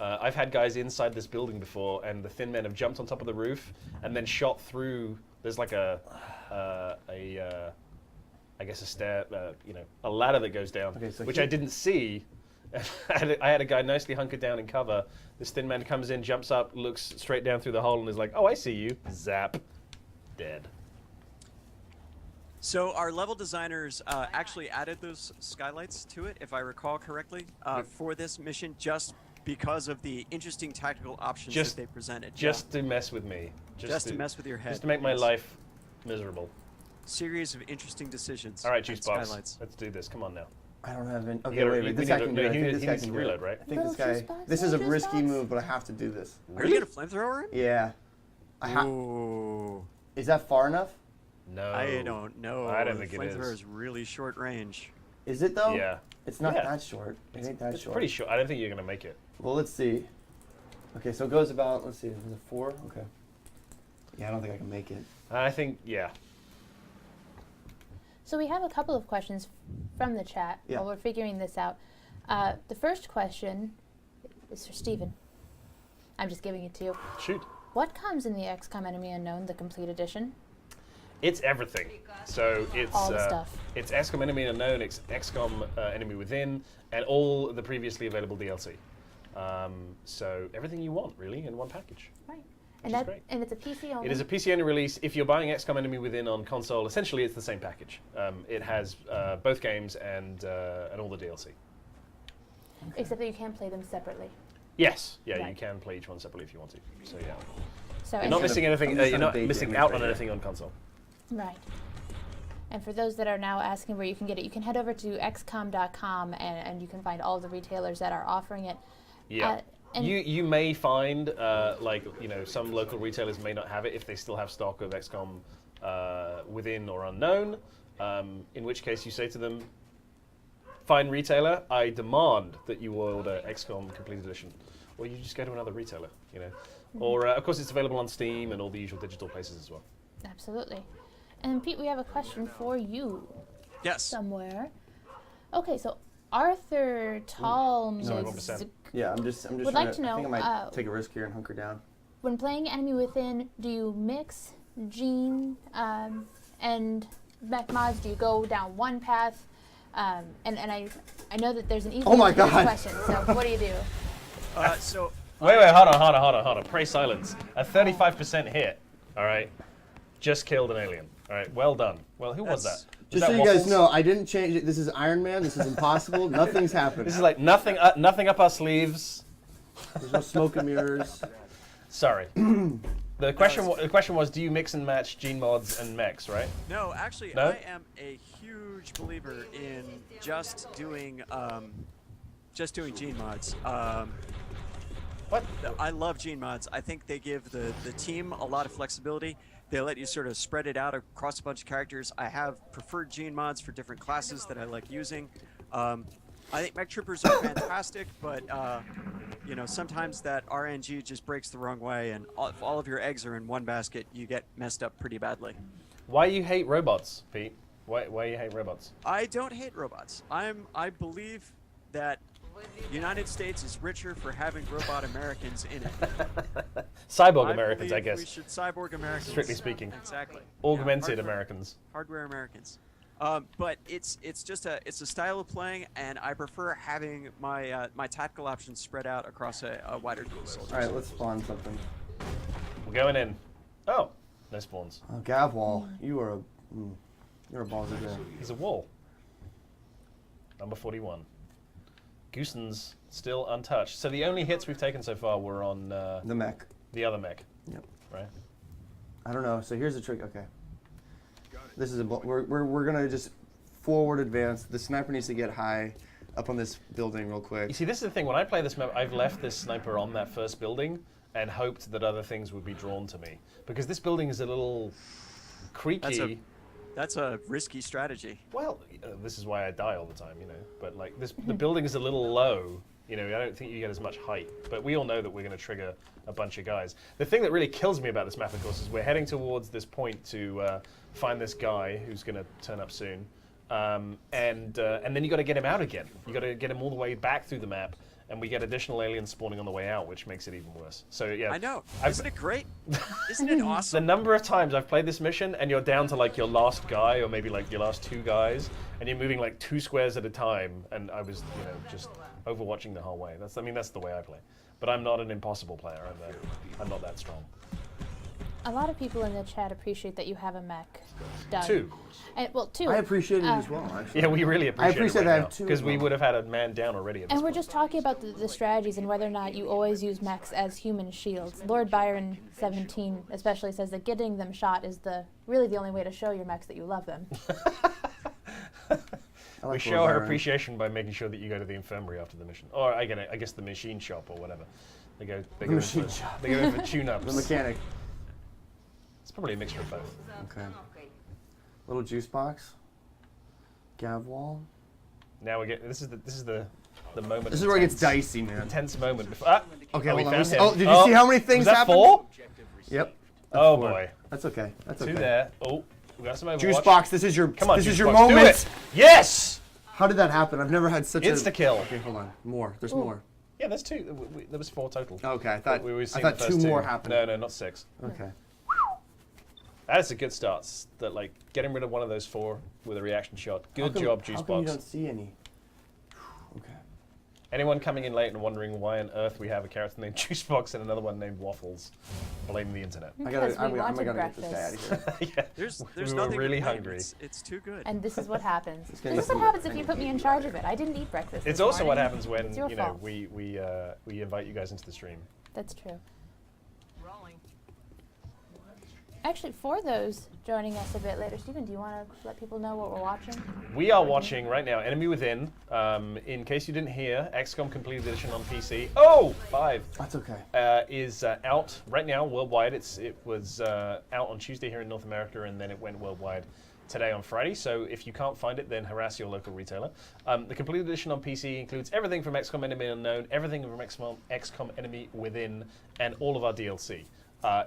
Speaker 1: I've had guys inside this building before, and the thin men have jumped on top of the roof and then shot through. There's like I guess a stair, a ladder that goes down, which I didn't see. I had a guy nicely hunkered down in cover. This thin man comes in, jumps up, looks straight down through the hole, and is like, "Oh, I see you." Zap, dead.
Speaker 3: So our level designers actually added those skylights to it, if I recall correctly, for this mission, just because of the interesting tactical options that they presented.
Speaker 1: Just to mess with me.
Speaker 3: Just to mess with your head.
Speaker 1: Just to make my life miserable.
Speaker 3: Series of interesting decisions.
Speaker 1: All right, Juicebox.
Speaker 3: Skylights.
Speaker 1: Let's do this. Come on now.
Speaker 2: I don't have any. Okay, wait. This guy can do it. I think this guy can
Speaker 1: reload, right?
Speaker 2: I think this guy. This is a risky move, but I have to do this.
Speaker 3: Are you gonna flamethrower him?
Speaker 2: Yeah.
Speaker 3: Ooh.
Speaker 2: Is that far enough?
Speaker 1: No.
Speaker 3: I don't know.
Speaker 1: I don't think it is.
Speaker 3: Flamethrower is really short range.
Speaker 2: Is it though?
Speaker 1: Yeah.
Speaker 2: It's not that short. It ain't that short.
Speaker 1: It's pretty short. I don't think you're gonna make it.
Speaker 2: Well, let's see. Okay, so it goes about. Let's see. Is it 4? Okay. Yeah, I don't think I can make it.
Speaker 1: I think
Speaker 4: So we have a couple of questions from the chat while we're figuring this out. The first question is for Steven. I'm just giving it to you.
Speaker 1: Shoot.
Speaker 4: What comes in the XCOM Enemy Unknown, the complete edition?
Speaker 1: It's everything. So it's
Speaker 4: all the stuff.
Speaker 1: It's XCOM Enemy Unknown, it's XCOM Enemy Within, and all the previously available DLC. So everything you want, really, in one package.
Speaker 4: Right.
Speaker 1: And
Speaker 4: it's a PC only?
Speaker 1: It is a PC only release. If you're buying XCOM Enemy Within on console, essentially it's the same package. It has both games and all the DLC.
Speaker 4: Except that you can't play them separately.
Speaker 1: Yes. Yeah, you can play each one separately if you want to. So yeah.
Speaker 4: So
Speaker 1: you're not missing anything. You're not missing out on anything on console.
Speaker 4: Right. And for those that are now asking where you can get it, you can head over to xcom.com and you can find all the retailers that are offering it.
Speaker 1: Yeah. You may find, some local retailers may not have it if they still have stock of XCOM Within or Unknown, in which case you say to them, fine retailer, I demand that you order XCOM Complete Edition. Or you just go to another retailer, Mm-hmm. Or, of course, it's available on Steam and all the usual digital places as well.
Speaker 4: Absolutely. And Pete, we have a question for you.
Speaker 3: Yes.
Speaker 4: Somewhere. Okay, so Arthur Talmaz
Speaker 2: I'm just
Speaker 4: would like to know,
Speaker 2: I think I might take a risk here and hunker down.
Speaker 4: When playing Enemy Within, do you mix Gene and mech mods? Do you go down one path And I know that there's an easy
Speaker 2: Oh my
Speaker 4: answer to this
Speaker 2: God.
Speaker 4: question. So what do you do?
Speaker 3: So
Speaker 1: Wait, hold on. Pray silence. A 35% hit. All right. Just killed an alien. All right. Well done. Well, who was that?
Speaker 3: That's-
Speaker 1: Was
Speaker 2: Just
Speaker 1: that
Speaker 2: so you guys
Speaker 1: Waffles?
Speaker 2: know, I didn't change it. This is Iron Man. This is impossible. Nothing's happened.
Speaker 1: This is like nothing up our sleeves.
Speaker 2: There's no smoke and mirrors.
Speaker 1: Sorry. The question was, do you mix and match gene mods and mechs, right?
Speaker 3: no, actually,
Speaker 1: No?
Speaker 3: I am a huge believer in just doing gene mods.
Speaker 1: What?
Speaker 3: I love gene mods. I think they give the team a lot of flexibility. They let you sort of spread it out across a bunch of characters. I have preferred gene mods for different classes that I like using. I think mech troopers are fantastic, but you know, sometimes that RNG just breaks the wrong way, and if all of your eggs are in one basket, you get messed up pretty badly.
Speaker 1: Why you hate robots, Pete? Why you hate robots?
Speaker 3: I don't hate robots. I believe that the United States is richer for having robot Americans in it.
Speaker 1: Cyborg Americans, I
Speaker 3: believe
Speaker 1: guess.
Speaker 3: we should cyborg Americans.
Speaker 1: Strictly speaking.
Speaker 3: Exactly.
Speaker 1: Augmented
Speaker 3: hardware-
Speaker 1: Americans.
Speaker 3: Hardware Americans. But it's just a style of playing, and I prefer having my my tactical options spread out across a wider group of soldiers.
Speaker 2: All right, let's spawn something.
Speaker 1: We're going in. Oh, no spawns.
Speaker 2: Oh, Gavwall, you're a ballsy guy.
Speaker 1: He's a wall. Number 41. Goosen's still untouched. So the only hits we've taken so far were on
Speaker 2: The mech.
Speaker 1: the other mech,
Speaker 2: Yep.
Speaker 1: right?
Speaker 2: I don't know. So here's the trick. Okay. This is we're gonna just forward advance. The sniper needs to get high up on this building real
Speaker 1: You
Speaker 2: quick.
Speaker 1: see, this is the thing. When I play this map, I've left this sniper on that first building and hoped that other things would be drawn to me. Because this building is a little creaky.
Speaker 3: That's a risky strategy.
Speaker 1: Well, this is why I die all the time, you know. But like the building is a little low. You know, I don't think you get as much height. But we all know that we're going to trigger a bunch of guys. The thing that really kills me about this map, of course, is we're heading towards this point to find this guy who's going to turn up soon, and then you got to get him out again. You got to get him all the way back through the map, and we get additional aliens spawning on the way out, which makes it even worse. So yeah,
Speaker 3: I know.
Speaker 1: I've-
Speaker 3: Isn't it great? Isn't it
Speaker 1: the
Speaker 3: awesome?
Speaker 1: number of times I've played this mission and you're down to like your last guy or maybe like your last two guys and you're moving like 2 squares at a time and I was, you know, just overwatching the whole way. That's the way I play. But I'm not an impossible player. I'm not that strong.
Speaker 4: A lot of people in the chat appreciate that you have a mech done.
Speaker 1: 2.
Speaker 4: Well, 2.
Speaker 2: I appreciate it as well. Actually.
Speaker 1: Yeah, we really appreciate,
Speaker 2: appreciate
Speaker 1: it
Speaker 2: that I
Speaker 1: right
Speaker 2: have 2
Speaker 1: because
Speaker 2: of
Speaker 1: we
Speaker 2: them.
Speaker 1: would have had a man down already. At this
Speaker 4: And we're
Speaker 1: point.
Speaker 4: just talking about the strategies and whether or not you always use mechs as human shields. Lord Byron 17 especially says that getting them shot is really the only way to show your mechs that you love them.
Speaker 2: I like
Speaker 1: We show
Speaker 2: Lord
Speaker 1: our
Speaker 2: Byron.
Speaker 1: appreciation by making sure that you go to the infirmary after the mission, or I guess the machine shop or whatever. They go
Speaker 2: machine
Speaker 1: in for,
Speaker 2: shop.
Speaker 1: They go in for tune-ups.
Speaker 2: The mechanic.
Speaker 1: It's probably a mixture of both.
Speaker 2: Okay. Little juice box. Gavwall.
Speaker 1: Now we get this is the moment.
Speaker 2: This is where it gets
Speaker 1: intense-
Speaker 2: dicey, man.
Speaker 1: Intense moment. Okay,
Speaker 2: Okay,
Speaker 1: we
Speaker 2: hold on.
Speaker 1: found him.
Speaker 2: Oh, did you see how many things
Speaker 1: was that
Speaker 2: happened?
Speaker 1: 4?
Speaker 2: Yep.
Speaker 1: Oh
Speaker 2: 4.
Speaker 1: boy,
Speaker 2: That's okay. That's
Speaker 1: 2
Speaker 2: okay.
Speaker 1: there. Oh, we got some Overwatch.
Speaker 2: Juice box. This is your.
Speaker 1: Come on,
Speaker 2: This
Speaker 1: Juice
Speaker 2: is your
Speaker 1: box, do
Speaker 2: moment.
Speaker 1: it. Yes.
Speaker 2: How did that happen? I've never had such
Speaker 1: Insta kill.
Speaker 2: Okay, hold on. More. There's more.
Speaker 1: Yeah, there's 2. There was 4 total.
Speaker 2: Okay, I thought.
Speaker 1: We
Speaker 2: I
Speaker 1: always seen
Speaker 2: thought
Speaker 1: the
Speaker 2: 2
Speaker 1: first
Speaker 2: more
Speaker 1: 2.
Speaker 2: happened.
Speaker 1: No, not 6.
Speaker 2: Okay.
Speaker 1: That is a good start. That like getting rid of one of those 4 with a reaction shot. Good job, Juice
Speaker 2: How come you
Speaker 1: box.
Speaker 2: don't see any? Okay.
Speaker 1: Anyone coming in late and wondering why on earth we have a character named Juice Box and another one named Waffles, blame the internet.
Speaker 4: Because we
Speaker 2: I'm
Speaker 4: wanted
Speaker 2: gonna get this guy out
Speaker 4: breakfast.
Speaker 2: of here.
Speaker 1: Yeah,
Speaker 3: There's
Speaker 1: we were
Speaker 3: nothing
Speaker 1: really
Speaker 3: to blame.
Speaker 1: hungry.
Speaker 3: It's too good.
Speaker 4: And this is what happens.
Speaker 2: gonna
Speaker 4: This is what
Speaker 2: be-
Speaker 4: happens if you put me in charge of it. I didn't eat breakfast.
Speaker 1: It's
Speaker 4: this
Speaker 1: also what
Speaker 4: morning.
Speaker 1: happens when
Speaker 4: It's your
Speaker 1: you know
Speaker 4: fault.
Speaker 1: we invite you guys into the stream.
Speaker 4: That's true.
Speaker 5: Rolling.
Speaker 4: Actually, for those joining us a bit later, Stephen, do you want to let people know what we're watching?
Speaker 1: We are watching right now Enemy Within. In case you didn't hear, XCOM Complete Edition on PC. Oh, 5
Speaker 2: That's okay.
Speaker 1: is out right now worldwide. It was out on Tuesday here in North America, and then it went worldwide today on Friday. So if you can't find it, then harass your local retailer. The Complete Edition on PC includes everything from XCOM Enemy Unknown, everything from XCOM Enemy Within, and all of our DLC.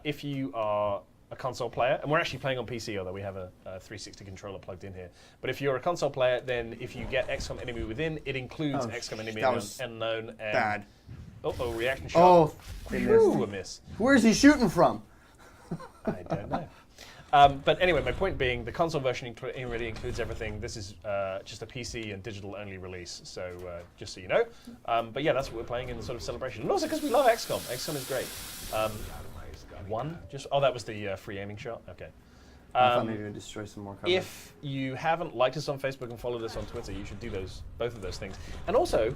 Speaker 1: If you are a console player, and we're actually playing on PC, although we have a 360 controller plugged in here. But if you're a console player, then if you get XCOM Enemy Within, it includes
Speaker 2: Oh,
Speaker 1: XCOM Enemy
Speaker 2: that was
Speaker 1: Unknown and
Speaker 2: Bad.
Speaker 1: Oh, reaction shot.
Speaker 2: Oh,
Speaker 1: Whew, a miss.
Speaker 2: where's he shooting from?
Speaker 1: I don't know. But anyway, my point being, the console version already includes everything. This is just a PC and digital-only release, so just so you know. But yeah, that's what we're playing in the sort of celebration. And also because we love XCOM. XCOM is great. That was the free aiming shot? Okay.
Speaker 2: I thought maybe we'd destroy some more cover.
Speaker 1: If you haven't liked us on Facebook and followed us on Twitter, you should do both of those things. And also,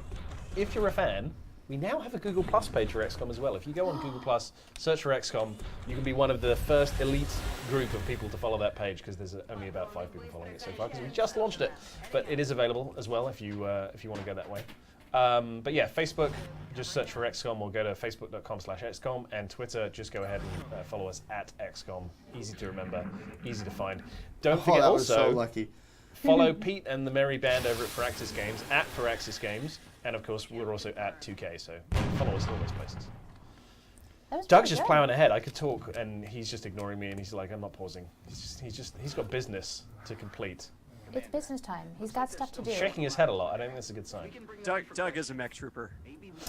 Speaker 1: if you're a fan, we now have a Google Plus page for XCOM as well. If you go on Google Plus, search for XCOM, you can be one of the first elite group of people to follow that page, because there's only about 5 people following it so far, because we just launched it. But it is available as well if you want to go that way. But yeah, Facebook, just search for XCOM or go to facebook.com/XCOM, and Twitter, just go ahead and follow us at XCOM. Easy to remember, easy to find. Don't forget
Speaker 2: that was
Speaker 1: also,
Speaker 2: so lucky.
Speaker 1: follow Pete and the merry band over at Firaxis Games, at Firaxis Games, and of course we're also at 2K, so follow us in all those places. Doug's just plowing ahead. I could talk, and he's just ignoring me, and he's like, I'm not pausing. He's got business to complete.
Speaker 4: It's business time. He's got stuff to do.
Speaker 1: Shaking his head a lot. I don't think that's a good sign.
Speaker 3: Doug is a mech trooper.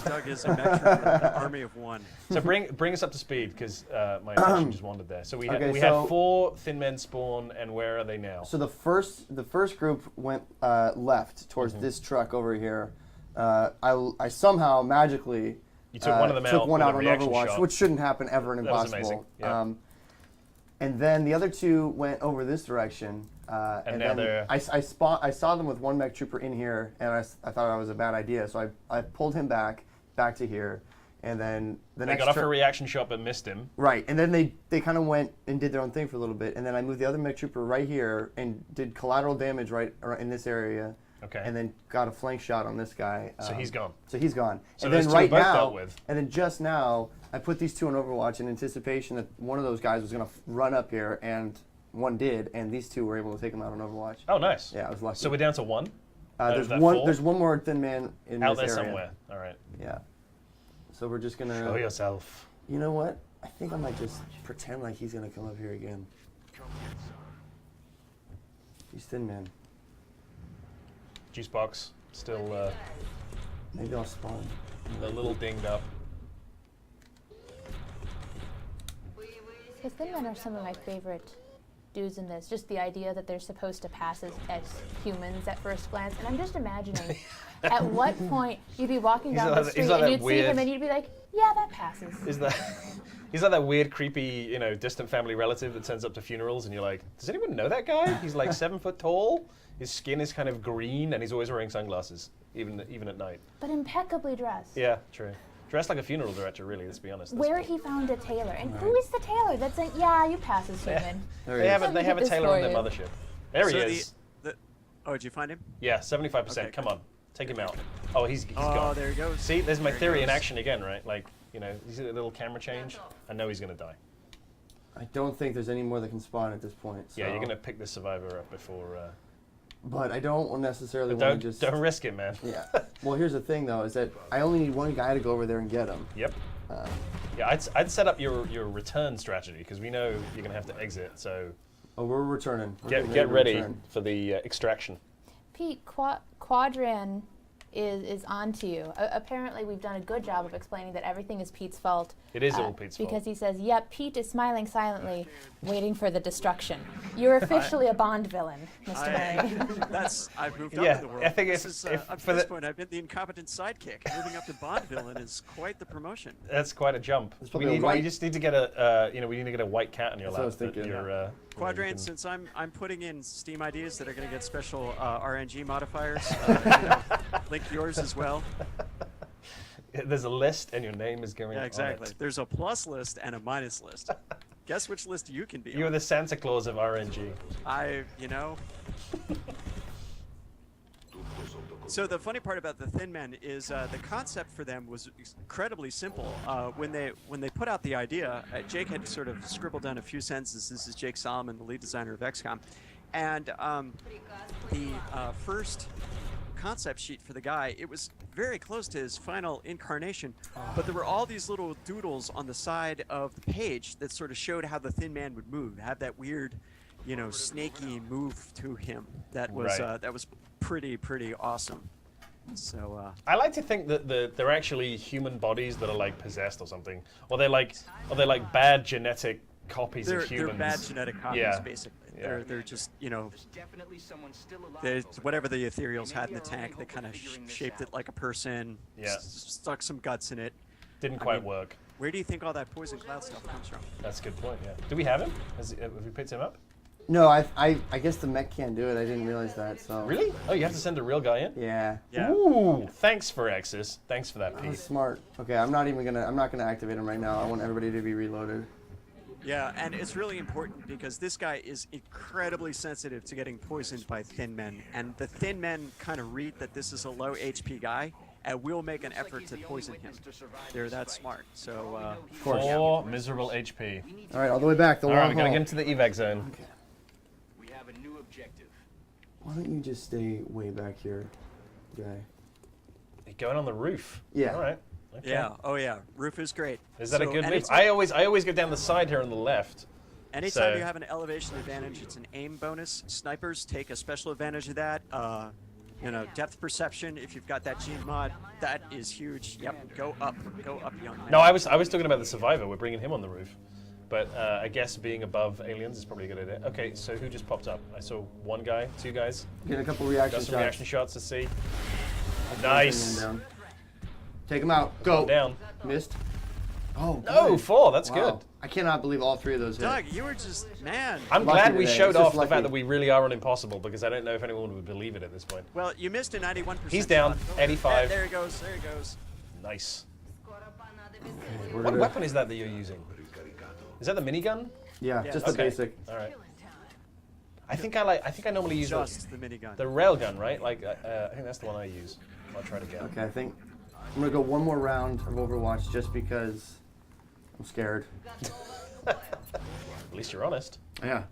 Speaker 3: Doug is a mech trooper, an army of one.
Speaker 1: So bring us up to speed, because my attention just wandered there. So we had 4 thin men spawn, and where are they now?
Speaker 2: So the first group went left towards this truck over here. I somehow magically
Speaker 1: you took one of them
Speaker 2: took
Speaker 1: out
Speaker 2: one out on
Speaker 1: Overwatch,
Speaker 2: shot. Which shouldn't happen ever in
Speaker 1: That was
Speaker 2: Impossible.
Speaker 1: amazing. Yeah.
Speaker 2: And then the other 2 went over this direction.
Speaker 1: And now they're...
Speaker 2: I saw them with one mech trooper in here, and I thought that was a bad idea, so I pulled him back to here, and then the next...
Speaker 1: They got off a reaction shot but missed him.
Speaker 2: Right, and then they kind of went and did their own thing for a little bit, and then I moved the other mech trooper right here and did collateral damage right in this area.
Speaker 1: Okay.
Speaker 2: And then got a flank shot on this guy.
Speaker 1: So he's gone.
Speaker 2: So he's gone.
Speaker 1: So
Speaker 2: and
Speaker 1: those
Speaker 2: then
Speaker 1: two
Speaker 2: right
Speaker 1: both
Speaker 2: now,
Speaker 1: dealt with.
Speaker 2: and then just now, I put these 2 on Overwatch in anticipation that one of those guys was going to run up here, and one did, and these 2 were able to take him out on Overwatch.
Speaker 1: Oh, nice.
Speaker 2: Yeah, I was lucky.
Speaker 1: So we're down to 1?
Speaker 2: There's one more thin man in
Speaker 1: out
Speaker 2: this
Speaker 1: there
Speaker 2: area.
Speaker 1: somewhere. All right.
Speaker 2: Yeah. So we're just gonna
Speaker 1: show yourself.
Speaker 2: You know what? I think I might just pretend like he's gonna come up here again. He's thin man.
Speaker 1: Juice box still.
Speaker 2: Maybe I'll spawn.
Speaker 1: A little dinged up.
Speaker 4: The thin men are some of my favorite dudes in this. Just the idea that they're supposed to pass as humans at first glance, and I'm just imagining at what point you'd be walking down the street and you'd see him and you'd be like, yeah, that passes.
Speaker 1: He's like that weird, creepy, distant family relative that turns up to funerals, and you're like, does anyone know that guy? He's like 7 foot tall. His skin is kind of green, and he's always wearing sunglasses, even at night.
Speaker 4: But impeccably dressed.
Speaker 1: Yeah, true. Dressed like a funeral director, really. Let's be honest.
Speaker 4: Where he found a tailor, and who is the tailor that's saying, yeah, you pass as human?
Speaker 1: They have a tailor on their mothership. There he is.
Speaker 3: Oh, did you find him?
Speaker 1: Yeah, 75%. Okay. Come on, take him out. Oh, he's gone.
Speaker 3: Oh, there he goes.
Speaker 1: See, there's my theory in action again, right? Like, you see the little camera change? I know he's gonna die.
Speaker 2: I don't think there's any more that can spawn at this point. So.
Speaker 1: Yeah, you're gonna pick this survivor up before.
Speaker 2: But I don't necessarily want to just...
Speaker 1: Don't risk it, man.
Speaker 2: Yeah. Well, here's the thing, though, is that I only need one guy to go over there and get him.
Speaker 1: Yep. Yeah, I'd set up your return strategy, because we know you're going to have to exit, so...
Speaker 2: Oh, we're returning.
Speaker 1: Get ready for the extraction.
Speaker 4: Pete, Quadran is on to you. Apparently, we've done a good job of explaining that everything is Pete's fault.
Speaker 1: It is all Pete's fault.
Speaker 4: Because he says, yep, Pete is smiling silently, waiting for the destruction. You're officially a Bond villain, Mr. Murray.
Speaker 3: I've moved up in the world.
Speaker 1: I think
Speaker 3: up to this point, I've been the incompetent sidekick. Moving up to Bond villain is quite the promotion.
Speaker 1: That's quite a jump. We just need to get we need to get a white cat on your lap.
Speaker 3: Quadrant, since I'm putting in Steam IDs that are going to get special RNG modifiers, link yours as well.
Speaker 1: There's a list, and your name is going.
Speaker 3: Yeah, exactly.
Speaker 1: On it.
Speaker 3: There's a plus list and a minus list. Guess which list you can be.
Speaker 1: You're
Speaker 3: on.
Speaker 1: the Santa Claus of RNG.
Speaker 3: So the funny part about the Thin Men is the concept for them was incredibly simple. When they put out the idea, Jake had sort of scribbled down a few sentences. This is Jake Solomon, the lead designer of XCOM, and the first concept sheet for the guy, it was very close to his final incarnation, but there were all these little doodles on the side of the page that sort of showed how the Thin Man would move, have that weird, snaky move to him. That was pretty awesome. So
Speaker 1: I like to think that they're actually human bodies that are like possessed or something, or they're like bad genetic copies
Speaker 3: they're
Speaker 1: of humans.
Speaker 3: bad genetic copies,
Speaker 1: Yeah.
Speaker 3: basically.
Speaker 1: Yeah.
Speaker 3: They're just, you know, whatever the ethereals had in the tank, they kind of shaped it like a person,
Speaker 1: Yeah.
Speaker 3: stuck some guts in it.
Speaker 1: Didn't
Speaker 3: I
Speaker 1: quite
Speaker 3: mean,
Speaker 1: work.
Speaker 3: Where do you think all that poison cloud stuff comes from?
Speaker 1: That's a good point, yeah. Do we have him? Have we picked him up?
Speaker 2: No, I guess the mech can't do it. I didn't realize that. So.
Speaker 1: Really? Oh, you have to send a real guy in?
Speaker 2: Yeah.
Speaker 3: Yeah.
Speaker 1: Ooh, thanks for Exis. Thanks for that,
Speaker 2: That was
Speaker 1: Pete.
Speaker 2: smart. Okay, I'm not gonna activate him right now. I want everybody to be reloaded.
Speaker 3: Yeah, and it's really important because this guy is incredibly sensitive to getting poisoned by thin men, and the thin men kind of read that this is a low HP guy, and will make an effort to poison him. They're that smart. So,
Speaker 2: Of course.
Speaker 1: 4 miserable HP.
Speaker 2: All right, all the way back. The
Speaker 1: All
Speaker 2: long
Speaker 1: right, we gotta
Speaker 2: haul.
Speaker 1: get into the evac zone.
Speaker 6: We have a new objective.
Speaker 2: Why don't you just stay way back here, guy?
Speaker 1: You're going on the roof.
Speaker 2: Yeah.
Speaker 1: All right. Okay.
Speaker 3: yeah, oh yeah, roof is great.
Speaker 1: Is that a
Speaker 3: So
Speaker 1: good move?
Speaker 3: anytime-
Speaker 1: I always go down the side here on the left.
Speaker 3: Anytime
Speaker 1: So-
Speaker 3: you have an elevation advantage, it's an aim bonus. Snipers take a special advantage of that. You know, depth perception, if you've got that gene mod, that is huge. Yep, go up, young man.
Speaker 1: No, I was talking about the survivor. We're bringing him on the roof. But I guess being above aliens is probably a good idea. Okay, so who just popped up? I saw one guy, 2 guys.
Speaker 2: Get a couple reaction
Speaker 1: Got some
Speaker 2: shots.
Speaker 1: reaction shots to see.
Speaker 2: Take
Speaker 1: Nice.
Speaker 2: him down. Take him out. Go.
Speaker 1: Down.
Speaker 2: Missed. Oh.
Speaker 1: No,
Speaker 2: good.
Speaker 1: 4. That's
Speaker 2: Wow.
Speaker 1: good.
Speaker 2: I cannot believe all 3 of those hit.
Speaker 3: Doug, you were just, man.
Speaker 1: I'm
Speaker 2: Lucky
Speaker 1: glad we
Speaker 2: today.
Speaker 1: showed
Speaker 2: It's just
Speaker 1: off the fact
Speaker 2: lucky.
Speaker 1: that we really are on impossible because I don't know if anyone would believe it at this point.
Speaker 3: Well, you missed a 91%.
Speaker 1: He's down,
Speaker 3: shot.
Speaker 1: 85.
Speaker 3: There he goes, there he goes.
Speaker 1: Nice.
Speaker 2: We're
Speaker 1: What
Speaker 2: gonna-
Speaker 1: weapon is that you're using? Is that the minigun?
Speaker 2: Yeah,
Speaker 3: Yeah,
Speaker 2: just
Speaker 1: okay.
Speaker 2: the basic.
Speaker 1: All right. I think I normally use
Speaker 3: Just the minigun.
Speaker 1: the railgun, right? Like I think that's the one I use. I'll try to get.
Speaker 2: Okay, I think I'm gonna go one more round of Overwatch just because I'm scared.
Speaker 1: At least you're honest.
Speaker 2: Yeah.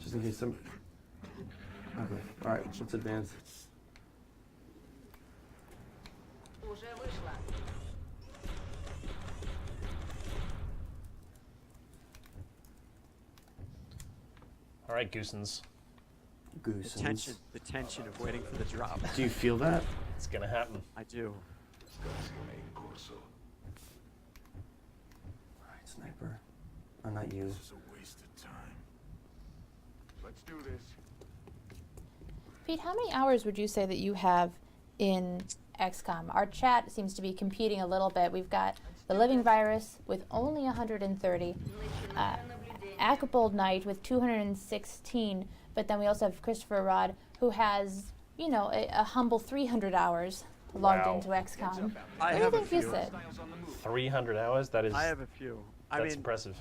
Speaker 2: Just in case some. Okay. All right. Let's advance.
Speaker 1: All right, Goosens.
Speaker 2: Goose.
Speaker 3: The tension of waiting for the drop.
Speaker 2: Do you feel that?
Speaker 1: It's gonna happen.
Speaker 3: I do.
Speaker 2: All right, sniper. I'm not you.
Speaker 6: This is a waste of time. Let's do this.
Speaker 4: Pete, how many hours would you say that you have in XCOM? Our chat seems to be competing a little bit. We've got the Living Virus with only 130, Acapulco Knight with 216, but then we also have Christopher Rod who has, you know, a humble 300 hours logged
Speaker 1: Wow.
Speaker 4: into XCOM.
Speaker 3: I
Speaker 4: What
Speaker 3: have
Speaker 4: do
Speaker 3: a
Speaker 4: you think you
Speaker 3: few.
Speaker 4: said?
Speaker 1: 300 hours. That is.
Speaker 3: I have a few. I
Speaker 1: That's
Speaker 3: mean,
Speaker 1: impressive.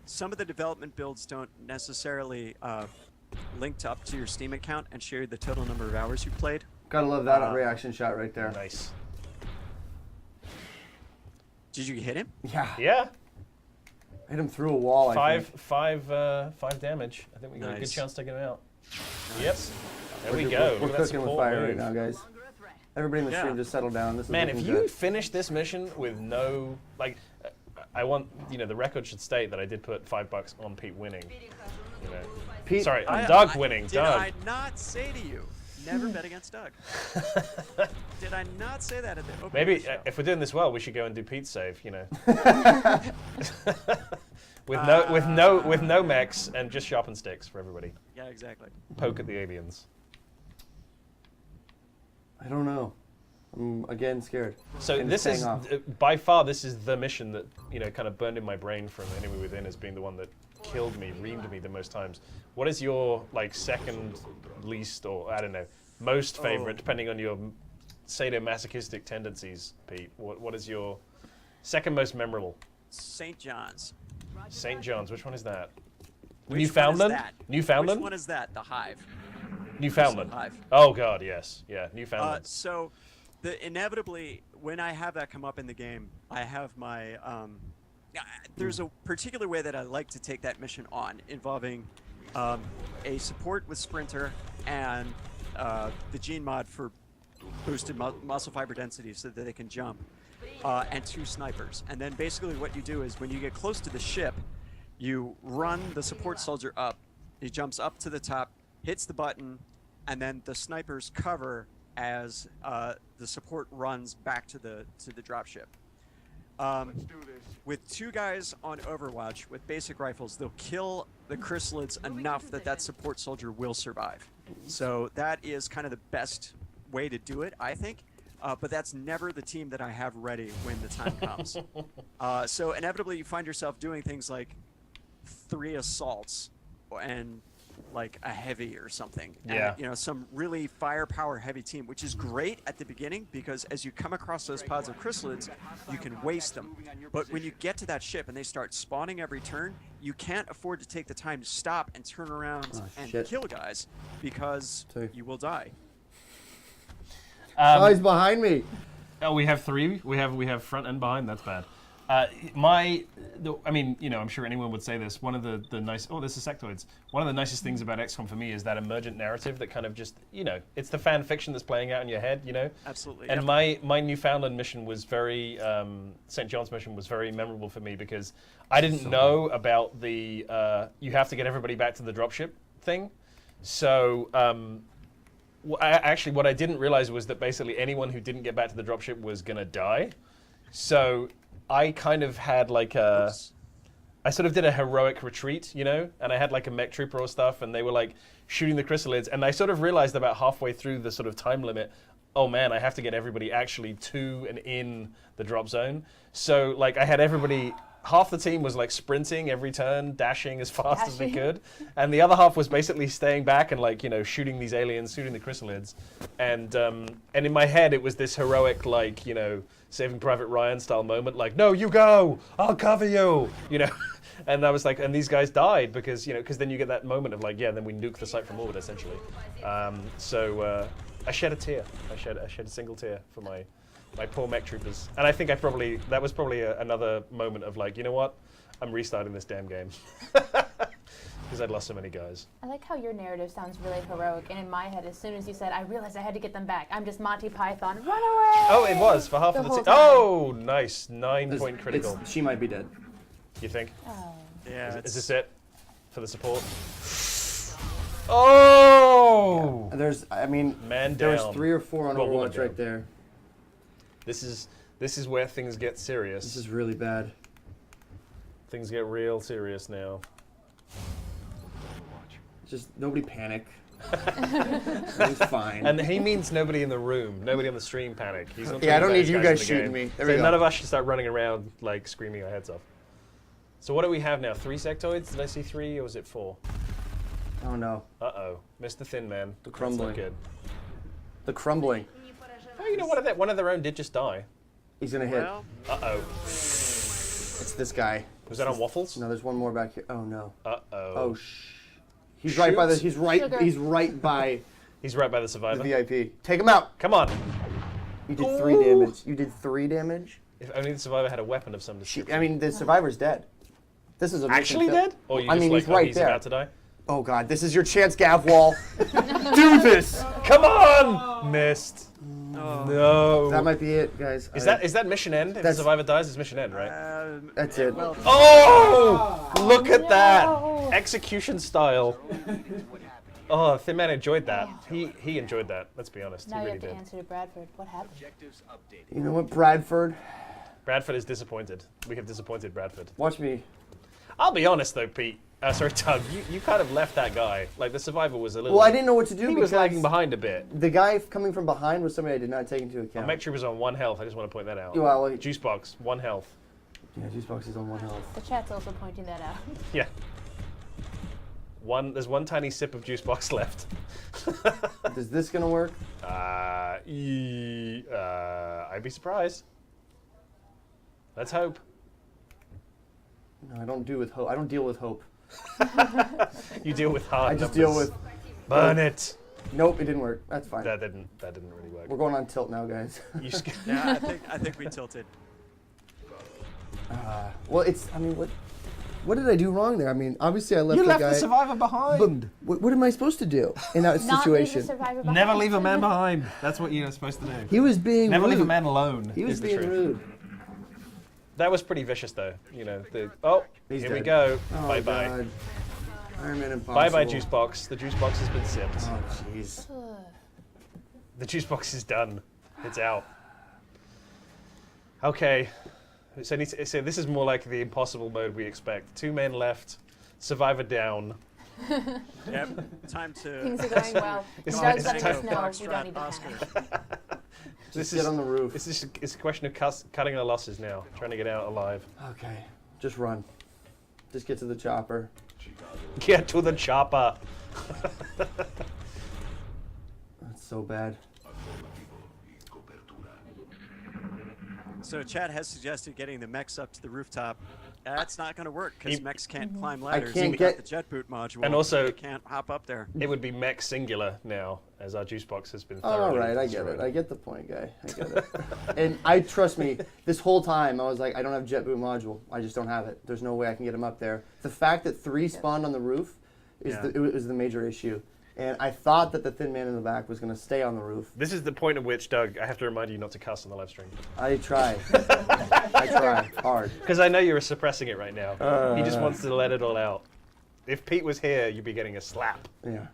Speaker 3: some of the development builds don't necessarily link up to your Steam account and share the total number of hours you played.
Speaker 2: Gotta love that reaction shot right there.
Speaker 1: Nice.
Speaker 3: Did you hit him?
Speaker 2: Yeah.
Speaker 1: Yeah.
Speaker 2: Hit him through a wall. I think.
Speaker 1: Five damage. I think we got a good
Speaker 3: Nice.
Speaker 1: chance to get him out. Yep. There we
Speaker 2: We're-
Speaker 1: go.
Speaker 2: We're
Speaker 1: Look at that
Speaker 2: cooking with
Speaker 1: support
Speaker 2: fire
Speaker 1: move.
Speaker 2: right now, guys. Everybody in the
Speaker 3: Yeah.
Speaker 2: stream just settle down. This is
Speaker 1: Man, if
Speaker 2: looking
Speaker 1: you
Speaker 2: good.
Speaker 1: finish this mission with no, like, I want, you know, the record should state that I did put $5 on Pete winning. You know.
Speaker 2: Pete,
Speaker 1: Sorry, on Doug winning.
Speaker 3: Did
Speaker 1: Doug.
Speaker 3: I not say to you, never bet against Doug? Did I not say that at the opening
Speaker 1: Maybe
Speaker 3: of the show?
Speaker 1: if we're doing this well, we should go and do Pete's save. You know. with no mechs and just sharpened sticks for everybody.
Speaker 3: Yeah, exactly.
Speaker 1: Poke at the aliens.
Speaker 2: I don't know. I'm again scared.
Speaker 1: So
Speaker 2: And
Speaker 1: this
Speaker 2: it's
Speaker 1: is
Speaker 2: paying off.
Speaker 1: by far this is the mission that, you know, kind of burned in my brain from Enemy Within as being the one that killed me, reamed me the most times. What is your like second least, or I don't know, most favorite, depending on your sadomasochistic tendencies, Pete? What is your second most memorable?
Speaker 3: St. John's.
Speaker 1: St. John's. Which one is that?
Speaker 3: Which
Speaker 1: Newfoundland.
Speaker 3: One is that?
Speaker 1: Newfoundland.
Speaker 3: Which one is that? The Hive.
Speaker 1: Newfoundland.
Speaker 3: Hive.
Speaker 1: Oh God, yes, yeah, Newfoundland.
Speaker 3: So, inevitably, when I have that come up in the game, I have my there's a particular way that I like to take that mission on, involving a support with Sprinter and the gene mod for boosted muscle fiber density so that they can jump, and 2 snipers. And then basically what you do is when you get close to the ship, you run the support soldier up. He jumps up to the top, hits the button, and then the snipers cover as the support runs back to the dropship.
Speaker 6: Let's do this.
Speaker 3: With 2 guys on Overwatch with basic rifles, they'll kill the chrysalids enough that that support soldier will survive. So that is kind of the best way to do it, I think. But that's never the team that I have ready when the time comes. So inevitably you find yourself doing things like 3 assaults and like a heavy or something.
Speaker 1: Yeah.
Speaker 3: And, you know, some really firepower heavy team, which is great at the beginning because as you come across those pods of chrysalids, you can waste them. But when you get to that ship and they start spawning every turn, you can't afford to take the time to stop and turn around and kill guys because you will die.
Speaker 2: Oh, he's behind me.
Speaker 1: Oh, we have 3. We have front and behind. That's bad. I mean, you know, I'm sure anyone would say this. One of the nice. Oh, this is sectoids. One of the nicest things about XCOM for me is that emergent narrative that kind of just, you know, it's the fan fiction that's playing out in your head, you know.
Speaker 3: Absolutely.
Speaker 1: And my Newfoundland mission was very St. John's mission was very memorable for me because I didn't know about the you have to get everybody back to the dropship thing. So actually, what I didn't realize was that basically anyone who didn't get back to the dropship was gonna die. So I kind of had like I sort of did a heroic retreat, you know, and I had like a mech trooper or stuff, and they were like shooting the chrysalids, and I sort of realized about halfway through the sort of time limit, oh man, I have to get everybody actually to and in the drop zone. So like I had everybody, half the team was like sprinting every turn, dashing as fast as they could, and the other half was basically staying back and like, you know, shooting these aliens, shooting the chrysalids, and in my head it was this heroic, like, you know, Saving Private Ryan style moment, like, no, you go, I'll cover you, you know. And I was like, and these guys died because, you know, because then you get that moment of like, yeah, then we nuke the site from orbit essentially. So I shed a tear. I shed a single tear for my poor mech troopers. And I think that was probably another moment of like, you know what, I'm restarting this damn game. Because I'd lost so many guys.
Speaker 4: I like how your narrative sounds really heroic, and in my head, as soon as you said, I realized I had to get them back. I'm just Monty Python, run away!
Speaker 1: Oh, it was, for half of the team. Oh, nice, 9-point critical.
Speaker 2: She might be dead.
Speaker 1: You think?
Speaker 4: Oh.
Speaker 3: Yeah.
Speaker 1: Is this it for the support? Oh!
Speaker 2: Yeah. There's 3 or 4 on Overwatch right there.
Speaker 1: This is where things get serious.
Speaker 2: This is really bad.
Speaker 1: Things get real serious now.
Speaker 2: Just nobody panic. It's fine.
Speaker 1: And he means nobody in the room, nobody on the stream panic. He's not
Speaker 2: I don't need you guys
Speaker 1: in the
Speaker 2: shooting
Speaker 1: game.
Speaker 2: me. There
Speaker 1: So
Speaker 2: we go.
Speaker 1: none of us should start running around like screaming our heads off. So what do we have now? 3 sectoids? Did I see 3 or was it 4?
Speaker 2: Oh no.
Speaker 1: Uh-oh. Missed the Thin Man.
Speaker 2: The crumbling.
Speaker 1: That's not good.
Speaker 2: The crumbling.
Speaker 1: Oh, you know what? One of their own did just die.
Speaker 2: He's gonna hit.
Speaker 3: Well,
Speaker 1: Uh-oh.
Speaker 2: It's this guy.
Speaker 1: Was that on Waffles?
Speaker 2: No, there's one more back here. Oh no.
Speaker 1: Uh-oh.
Speaker 2: Oh He's right by the.
Speaker 1: Shoot.
Speaker 2: He's right.
Speaker 4: Sugar.
Speaker 2: He's right by
Speaker 1: He's right by the
Speaker 2: the
Speaker 1: survivor.
Speaker 2: VIP. Take him out.
Speaker 1: Come on.
Speaker 2: You did 3 damage. You did 3 damage.
Speaker 1: If only the survivor had a weapon of some description.
Speaker 2: The survivor's dead. This is a
Speaker 1: Actually dead? Or you just
Speaker 2: he's right
Speaker 1: he's
Speaker 2: there.
Speaker 1: about to die?
Speaker 2: Oh god, this is your chance, Gavwall. Do this.
Speaker 1: Come on! Missed. No.
Speaker 2: That might be it, guys.
Speaker 1: Is that mission end? If the
Speaker 2: That's-
Speaker 1: survivor dies, it's mission end, right?
Speaker 2: That's it.
Speaker 3: well,
Speaker 1: Oh! Look at
Speaker 4: no.
Speaker 1: that! Execution style. Oh, Thin Man enjoyed that. He enjoyed that, let's be honest.
Speaker 4: Now
Speaker 1: He
Speaker 4: you
Speaker 1: really
Speaker 4: have to
Speaker 1: did.
Speaker 4: answer to Bradford. What happened?
Speaker 6: Objectives updated.
Speaker 2: You know what, Bradford?
Speaker 1: Bradford is disappointed. We have disappointed Bradford.
Speaker 2: Watch me.
Speaker 1: I'll be honest though, Pete. Sorry, Doug, you kind of left that guy. Like, the survivor was a little...
Speaker 2: Well, I didn't know what to do
Speaker 1: He
Speaker 2: because
Speaker 1: was lagging behind a bit.
Speaker 2: the guy coming from behind was somebody I did not take into account.
Speaker 1: Mech Troop was on 1 health, I just want to point that out.
Speaker 2: Well,
Speaker 1: Juice Box, 1 health.
Speaker 2: yeah, Juicebox is on 1 health.
Speaker 4: The chat's also pointing that out.
Speaker 1: Yeah. There's 1 tiny sip of Juice Box left.
Speaker 2: Is this gonna work?
Speaker 1: I'd be surprised. Let's hope.
Speaker 2: No, I don't do with hope. I don't deal with hope.
Speaker 1: You deal with hard
Speaker 2: I just
Speaker 1: numbers.
Speaker 2: deal with.
Speaker 1: Burn it.
Speaker 2: Nope, it didn't work. That's fine.
Speaker 1: That didn't really work.
Speaker 2: We're going on tilt now, guys.
Speaker 1: You sc-
Speaker 3: yeah, I think we tilted.
Speaker 2: Well, what did I do wrong there? I mean, obviously I left
Speaker 1: You
Speaker 2: the
Speaker 1: left
Speaker 2: guy.
Speaker 1: the survivor behind.
Speaker 2: What am I supposed to do in that
Speaker 4: Not leave the
Speaker 2: situation?
Speaker 4: survivor behind.
Speaker 1: Never leave a man behind. That's what you're supposed to do.
Speaker 2: He was being
Speaker 1: Never
Speaker 2: rude.
Speaker 1: leave a man alone.
Speaker 2: He was
Speaker 1: is the
Speaker 2: being
Speaker 1: truth.
Speaker 2: rude.
Speaker 1: That was pretty vicious, though. You know.
Speaker 2: He's
Speaker 1: Here we
Speaker 2: dead.
Speaker 1: go.
Speaker 2: Oh,
Speaker 1: Bye bye.
Speaker 2: God. Iron Man Impossible.
Speaker 1: Bye bye, Juice Box. The Juice Box has been sipped.
Speaker 2: Oh, jeez.
Speaker 1: The Juice Box is done. It's out. Okay. So this is more like the impossible mode we expect. 2 men left, survivor down.
Speaker 3: Yep. Time to.
Speaker 4: Things are going well.
Speaker 1: It's
Speaker 4: Doug's
Speaker 1: time-
Speaker 4: letting us
Speaker 1: it's
Speaker 4: know
Speaker 3: time-
Speaker 4: we don't need to
Speaker 3: Oscar.
Speaker 4: panic.
Speaker 2: Just get on the roof.
Speaker 1: It's a question of cutting our losses now, trying to get out alive.
Speaker 2: Okay. Just run. Just get to the chopper.
Speaker 1: Get to the chopper.
Speaker 2: That's so bad.
Speaker 3: So Chad has suggested getting the mechs up to the rooftop. That's not going to work because
Speaker 1: You-
Speaker 3: mechs can't climb ladders.
Speaker 2: can't
Speaker 3: without
Speaker 2: get-
Speaker 3: the jet boot module.
Speaker 1: And also-
Speaker 3: they can't hop up there.
Speaker 1: It would be mech singular now, as our juice box has been
Speaker 2: All
Speaker 1: thoroughly
Speaker 2: right, I get
Speaker 1: destroyed.
Speaker 2: it. I get the point, guy. I get it. And trust me, this whole time I was like, I don't have jet boot module. I just don't have it. There's no way I can get him up there. The fact that 3 spawned on the roof is
Speaker 3: Yeah.
Speaker 2: it was the major issue. And I thought that the thin man in the back was going to stay on the roof.
Speaker 1: This is the point at which, Doug, I have to remind you not to cuss on the live stream.
Speaker 2: I try. I try hard.
Speaker 1: Because I know you're suppressing it right now. He just wants to let it all out. If Pete was here, you'd be getting a slap.
Speaker 2: Yeah.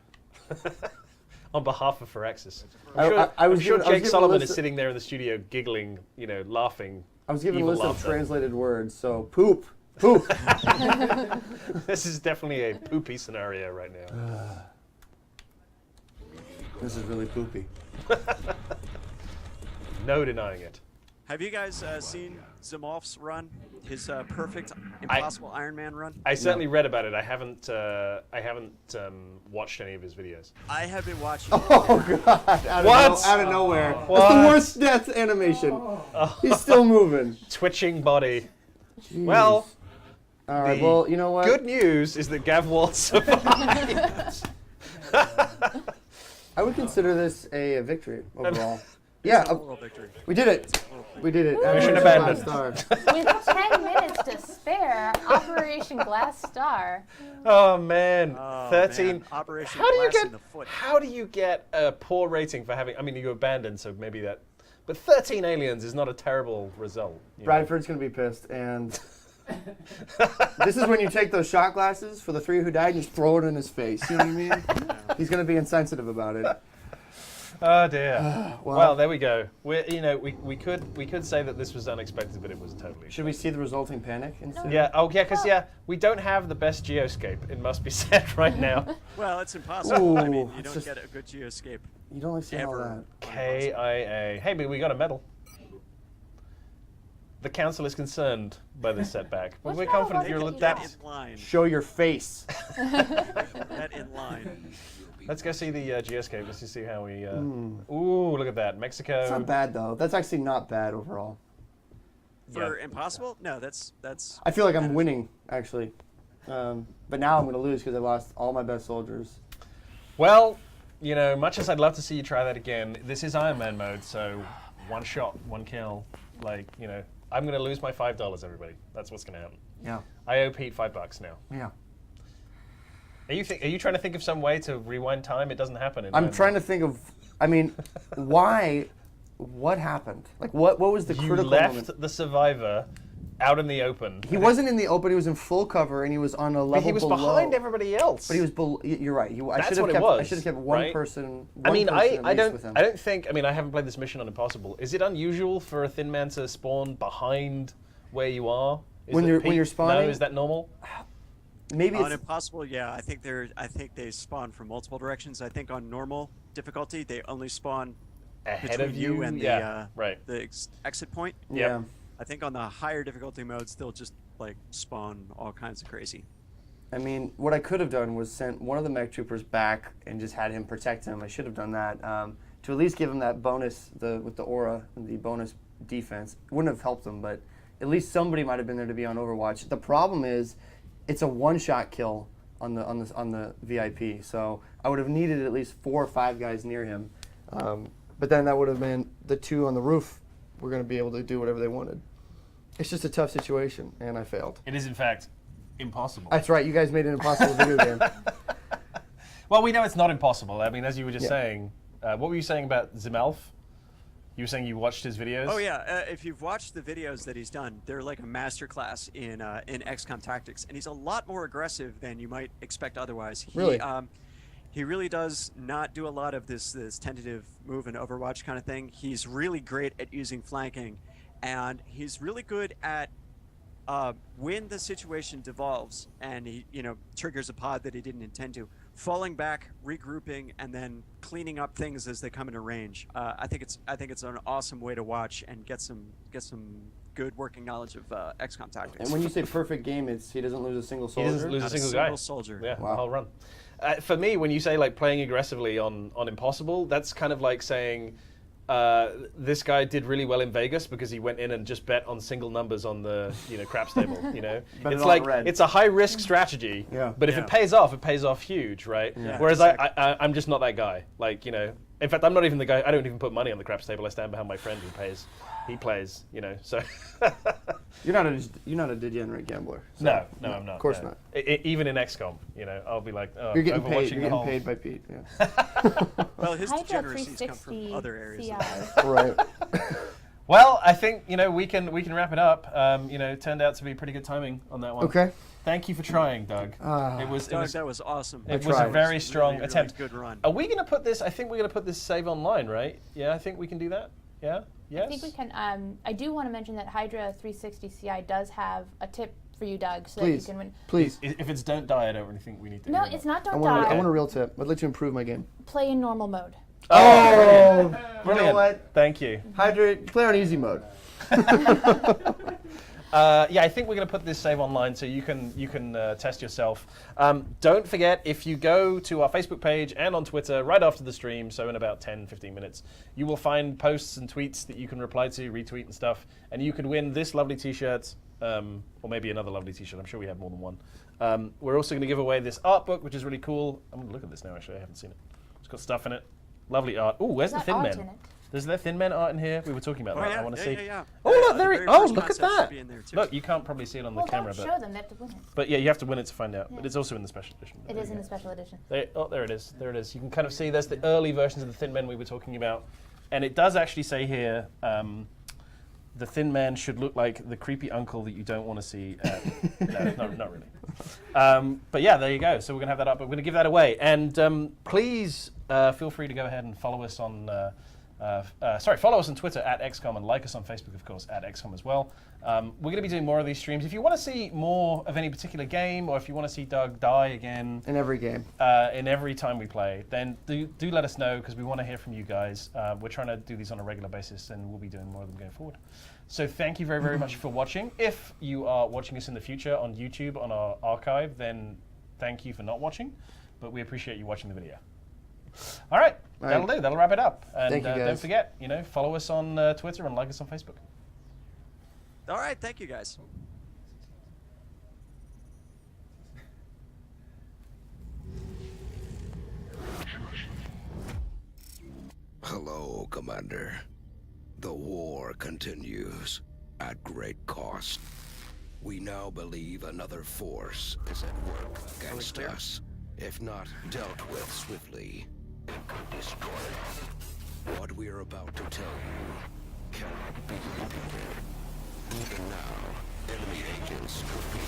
Speaker 1: On behalf of Phyrexis.
Speaker 2: I
Speaker 1: I'm
Speaker 2: was
Speaker 1: sure
Speaker 2: giving- I was
Speaker 1: Jake
Speaker 2: giving
Speaker 1: Solomon
Speaker 2: Alyssa-
Speaker 1: is sitting there in the studio giggling, laughing.
Speaker 2: I was given a
Speaker 1: evil
Speaker 2: list of
Speaker 1: laughter.
Speaker 2: translated words, so poop. Poop.
Speaker 1: This is definitely a poopy scenario right now.
Speaker 2: This is really poopy.
Speaker 1: No denying it.
Speaker 3: Have you guys seen Zimolf's run? His perfect impossible Iron Man run?
Speaker 1: I certainly read about it. I haven't watched any of his videos.
Speaker 3: I have been watching.
Speaker 2: Oh God!
Speaker 1: What?
Speaker 2: Out of nowhere. That's
Speaker 1: What?
Speaker 2: the worst death animation. He's still moving.
Speaker 1: Twitching body.
Speaker 2: Jeez.
Speaker 1: Well,
Speaker 2: all right.
Speaker 1: the
Speaker 2: Well, you know what?
Speaker 1: good news is that Gav Waltz survived.
Speaker 2: I would consider this a victory overall. Yeah,
Speaker 3: Moral victory.
Speaker 2: we did it. We did it.
Speaker 1: Mission
Speaker 2: Operation
Speaker 1: abandoned.
Speaker 2: Glass Star.
Speaker 4: With 10 minutes to spare, Operation Glass Star.
Speaker 1: Oh man,
Speaker 3: Oh,
Speaker 1: 13.
Speaker 3: man. Operation
Speaker 1: How do you
Speaker 3: Glass
Speaker 1: get?
Speaker 3: in the foot.
Speaker 1: How do you get a poor rating for having? I mean, you abandoned, so maybe that. But 13 aliens is not a terrible result. you know?
Speaker 2: Bradford's gonna be pissed, and this is when you take those shot glasses for the 3 who died and just throw it in his face. You know what I mean? He's gonna be insensitive about it.
Speaker 1: Oh dear.
Speaker 2: Well-
Speaker 1: Well, there we go. We could say that this was unexpected, but it was totally.
Speaker 2: Should we see the resulting panic instead?
Speaker 1: Yeah. Oh yeah, because we don't have the best geoscape. It must be said right now.
Speaker 3: Well, it's impossible. I mean,
Speaker 2: Ooh,
Speaker 3: you
Speaker 2: it's
Speaker 3: don't
Speaker 2: just-
Speaker 3: get a good geoscape
Speaker 2: You don't like seeing all
Speaker 3: ever.
Speaker 2: that.
Speaker 1: KIA. Hey, but we got a medal. The council is concerned by this setback, but
Speaker 4: Which
Speaker 1: we're
Speaker 4: medal
Speaker 1: confident
Speaker 4: was
Speaker 1: you'll
Speaker 4: it?
Speaker 3: Get
Speaker 1: adapt.
Speaker 3: in line.
Speaker 2: Show your face.
Speaker 3: Get in line.
Speaker 1: Let's go see the geoscape. Let's just see how we. Ooh, look at that, Mexico.
Speaker 2: It's not bad though. That's actually not bad overall.
Speaker 3: For impossible? No, that's.
Speaker 2: I feel like I'm winning actually, but now I'm gonna lose because I lost all my best soldiers.
Speaker 1: Well, much as I'd love to see you try that again, this is Iron Man mode, so one shot, one kill. I'm going to lose my $5, everybody. That's what's going to happen.
Speaker 2: Yeah.
Speaker 1: I owe Pete $5 now.
Speaker 2: Yeah.
Speaker 1: Are you trying to think of some way to rewind time? It doesn't happen.
Speaker 2: I'm trying to think of. I mean, why? What happened? Like, what was the
Speaker 1: You
Speaker 2: critical
Speaker 1: left
Speaker 2: moment?
Speaker 1: the survivor out in the open.
Speaker 2: He wasn't in the open. He was in full cover, and he was on a level
Speaker 1: But he was
Speaker 2: below.
Speaker 1: behind everybody else.
Speaker 2: But he was below. You're right. I
Speaker 1: That's
Speaker 2: should have
Speaker 1: what it
Speaker 2: kept.
Speaker 1: was,
Speaker 2: I should have kept one
Speaker 1: right?
Speaker 2: person.
Speaker 1: I mean,
Speaker 2: one person
Speaker 1: I
Speaker 2: at least with him.
Speaker 1: don't think. I mean, I haven't played this mission on Impossible. Is it unusual for a thin man to spawn behind where you are?
Speaker 2: When you're spawning?
Speaker 1: No, is that normal?
Speaker 2: Maybe
Speaker 3: On
Speaker 2: it's.
Speaker 3: impossible, yeah. I think they spawn from multiple directions. I think on normal difficulty, they only spawn
Speaker 1: Ahead
Speaker 3: between
Speaker 1: of you,
Speaker 3: and
Speaker 1: yeah, right.
Speaker 3: the exit point.
Speaker 2: Yeah.
Speaker 3: I think on the higher difficulty modes, they'll just like spawn all kinds of crazy.
Speaker 2: I mean, what I could have done was sent one of the mech troopers back and just had him protect him. I should have done that to at least give him that bonus with the aura, the bonus defense. Wouldn't have helped him, but at least somebody might have been there to be on Overwatch. The problem is, it's a one-shot kill on the VIP. So I would have needed at least 4 or 5 guys near him. But then that would have been the 2 on the roof were going to be able to do whatever they wanted. It's just a tough situation, and I failed.
Speaker 1: It is, in fact, impossible.
Speaker 2: That's right. You guys made an impossible video game.
Speaker 1: Well, we know it's not impossible. I mean, as you were just saying, what were you saying about Zimalf? You were saying you watched his videos?
Speaker 3: Oh yeah, if you've watched the videos that he's done, they're like a masterclass in XCOM tactics, and he's a lot more aggressive than you might expect otherwise.
Speaker 2: Really?
Speaker 3: He really does not do a lot of this tentative move and Overwatch kind of thing. He's really great at using flanking, and he's really good at when the situation devolves and he, triggers a pod that he didn't intend to, falling back, regrouping, and then cleaning up things as they come into range. I think it's an awesome way to watch and get some good working knowledge of XCOM tactics.
Speaker 2: And when you say perfect game, it's he doesn't lose a single soldier.
Speaker 1: He doesn't lose
Speaker 3: Not
Speaker 1: a single guy.
Speaker 3: soldier.
Speaker 1: Yeah,
Speaker 2: Wow.
Speaker 1: the whole run. For me, when you say like playing aggressively on Impossible, that's kind of like saying this guy did really well in Vegas because he went in and just bet on single numbers on the craps table.
Speaker 2: Bet
Speaker 1: It's
Speaker 2: it on
Speaker 1: like
Speaker 2: red.
Speaker 1: it's a high risk strategy.
Speaker 2: Yeah.
Speaker 1: But if
Speaker 3: Yeah.
Speaker 1: it pays off huge, right?
Speaker 3: Yeah,
Speaker 1: Whereas
Speaker 3: exactly.
Speaker 1: I'm just not that guy. Like in fact, I'm not even the guy. I don't even put money on the craps table. I stand behind my friend who plays. He plays. So.
Speaker 2: You're not a degenerate gambler. So
Speaker 1: No, I'm not.
Speaker 2: Of course
Speaker 1: no.
Speaker 2: not.
Speaker 1: even in XCOM, I'll be like, oh,
Speaker 2: You're getting
Speaker 1: Overwatching
Speaker 2: paid.
Speaker 1: the
Speaker 2: You're getting
Speaker 1: whole-
Speaker 2: paid by Pete. Yeah.
Speaker 3: Well, his
Speaker 4: Hydra
Speaker 3: degeneracies come from
Speaker 4: 360
Speaker 3: other areas.
Speaker 4: CI.
Speaker 2: Right.
Speaker 1: Well, I think we can wrap it up. It turned out to be pretty good timing on that one.
Speaker 2: Okay.
Speaker 1: Thank you for trying, Doug.
Speaker 3: Doug, that was awesome.
Speaker 1: It was a
Speaker 2: tried.
Speaker 1: very strong
Speaker 3: Really
Speaker 1: attempt.
Speaker 3: good run.
Speaker 1: Are we going to put this? I think we're going to put this save online, right? Yeah, I think we can do that. Yeah. Yes.
Speaker 4: I think we can. I do want to mention that Hydra 360 CI does have a tip for you, Doug, so
Speaker 2: Please.
Speaker 4: that you can win.
Speaker 2: Please.
Speaker 1: If it's don't die, I don't really think we need to.
Speaker 4: No,
Speaker 1: do that.
Speaker 4: it's not.
Speaker 2: I
Speaker 4: Don't
Speaker 2: want,
Speaker 4: die.
Speaker 2: I want a real tip. I'd let you improve my game.
Speaker 4: Play in normal mode.
Speaker 1: Oh,
Speaker 2: You
Speaker 1: brilliant.
Speaker 2: know what?
Speaker 1: Thank you.
Speaker 2: Hydra, play on easy mode.
Speaker 1: Yeah, I think we're going to put this save online so you can test yourself. Don't forget, if you go to our Facebook page and on Twitter right after the stream, so in about 10-15 minutes, you will find posts and tweets that you can reply to, retweet and stuff, and you can win this lovely T-shirt, or maybe another lovely T-shirt. I'm sure we have more than one. We're also going to give away this art book, which is really cool. I'm going to look at this now, actually. I haven't seen it. It's got stuff in it. Lovely art. Oh, where's the
Speaker 4: There's
Speaker 1: Thin
Speaker 4: art
Speaker 1: Men?
Speaker 4: in it.
Speaker 1: There's there Thin Men art in here? We were talking about that. I want to see.
Speaker 3: Yeah.
Speaker 1: Oh, look,
Speaker 3: The
Speaker 1: there
Speaker 3: very
Speaker 1: it. Oh,
Speaker 3: first
Speaker 1: look at
Speaker 3: concept should
Speaker 1: that.
Speaker 3: be in there, too.
Speaker 1: Look, you can't probably see it on the
Speaker 4: Well,
Speaker 1: camera,
Speaker 4: don't
Speaker 1: but
Speaker 4: show them. They have to win it.
Speaker 1: but yeah, you have to win it to find out. But
Speaker 4: Yeah.
Speaker 1: it's also in the special edition.
Speaker 4: It is in the special edition.
Speaker 1: There it is. There it is. You can kind of see there's the early versions of the Thin Men we were talking about, and it does actually say here. The Thin Man should look like the creepy uncle that you don't want to see. No, not really. But yeah, there you go. So we're going to have that up. But we're going to give that away. And please feel free to go ahead and follow us on... follow us on Twitter at XCOM and like us on Facebook, of course, at XCOM as well. We're going to be doing more of these streams. If you want to see more of any particular game, or if you want to see Doug die again...
Speaker 2: In every game.
Speaker 1: in every time we play, then do let us know, because we want to hear from you guys. We're trying to do these on a regular basis, and we'll be doing more of them going forward. So thank you very, very much for watching. If you are watching us in the future on YouTube, on our archive, then thank you for not watching, but we appreciate you watching the video. All right, that'll do. That'll wrap it up. And
Speaker 2: Thank you, guys.
Speaker 1: don't forget, follow us on Twitter and like us on Facebook.
Speaker 3: All right, thank you guys.
Speaker 7: Hello, Commander. The war continues at great cost. We now believe another force is at work against us. If not dealt with swiftly, it could destroy us. What we are about to tell you cannot be repeated. Even now, enemy agents could be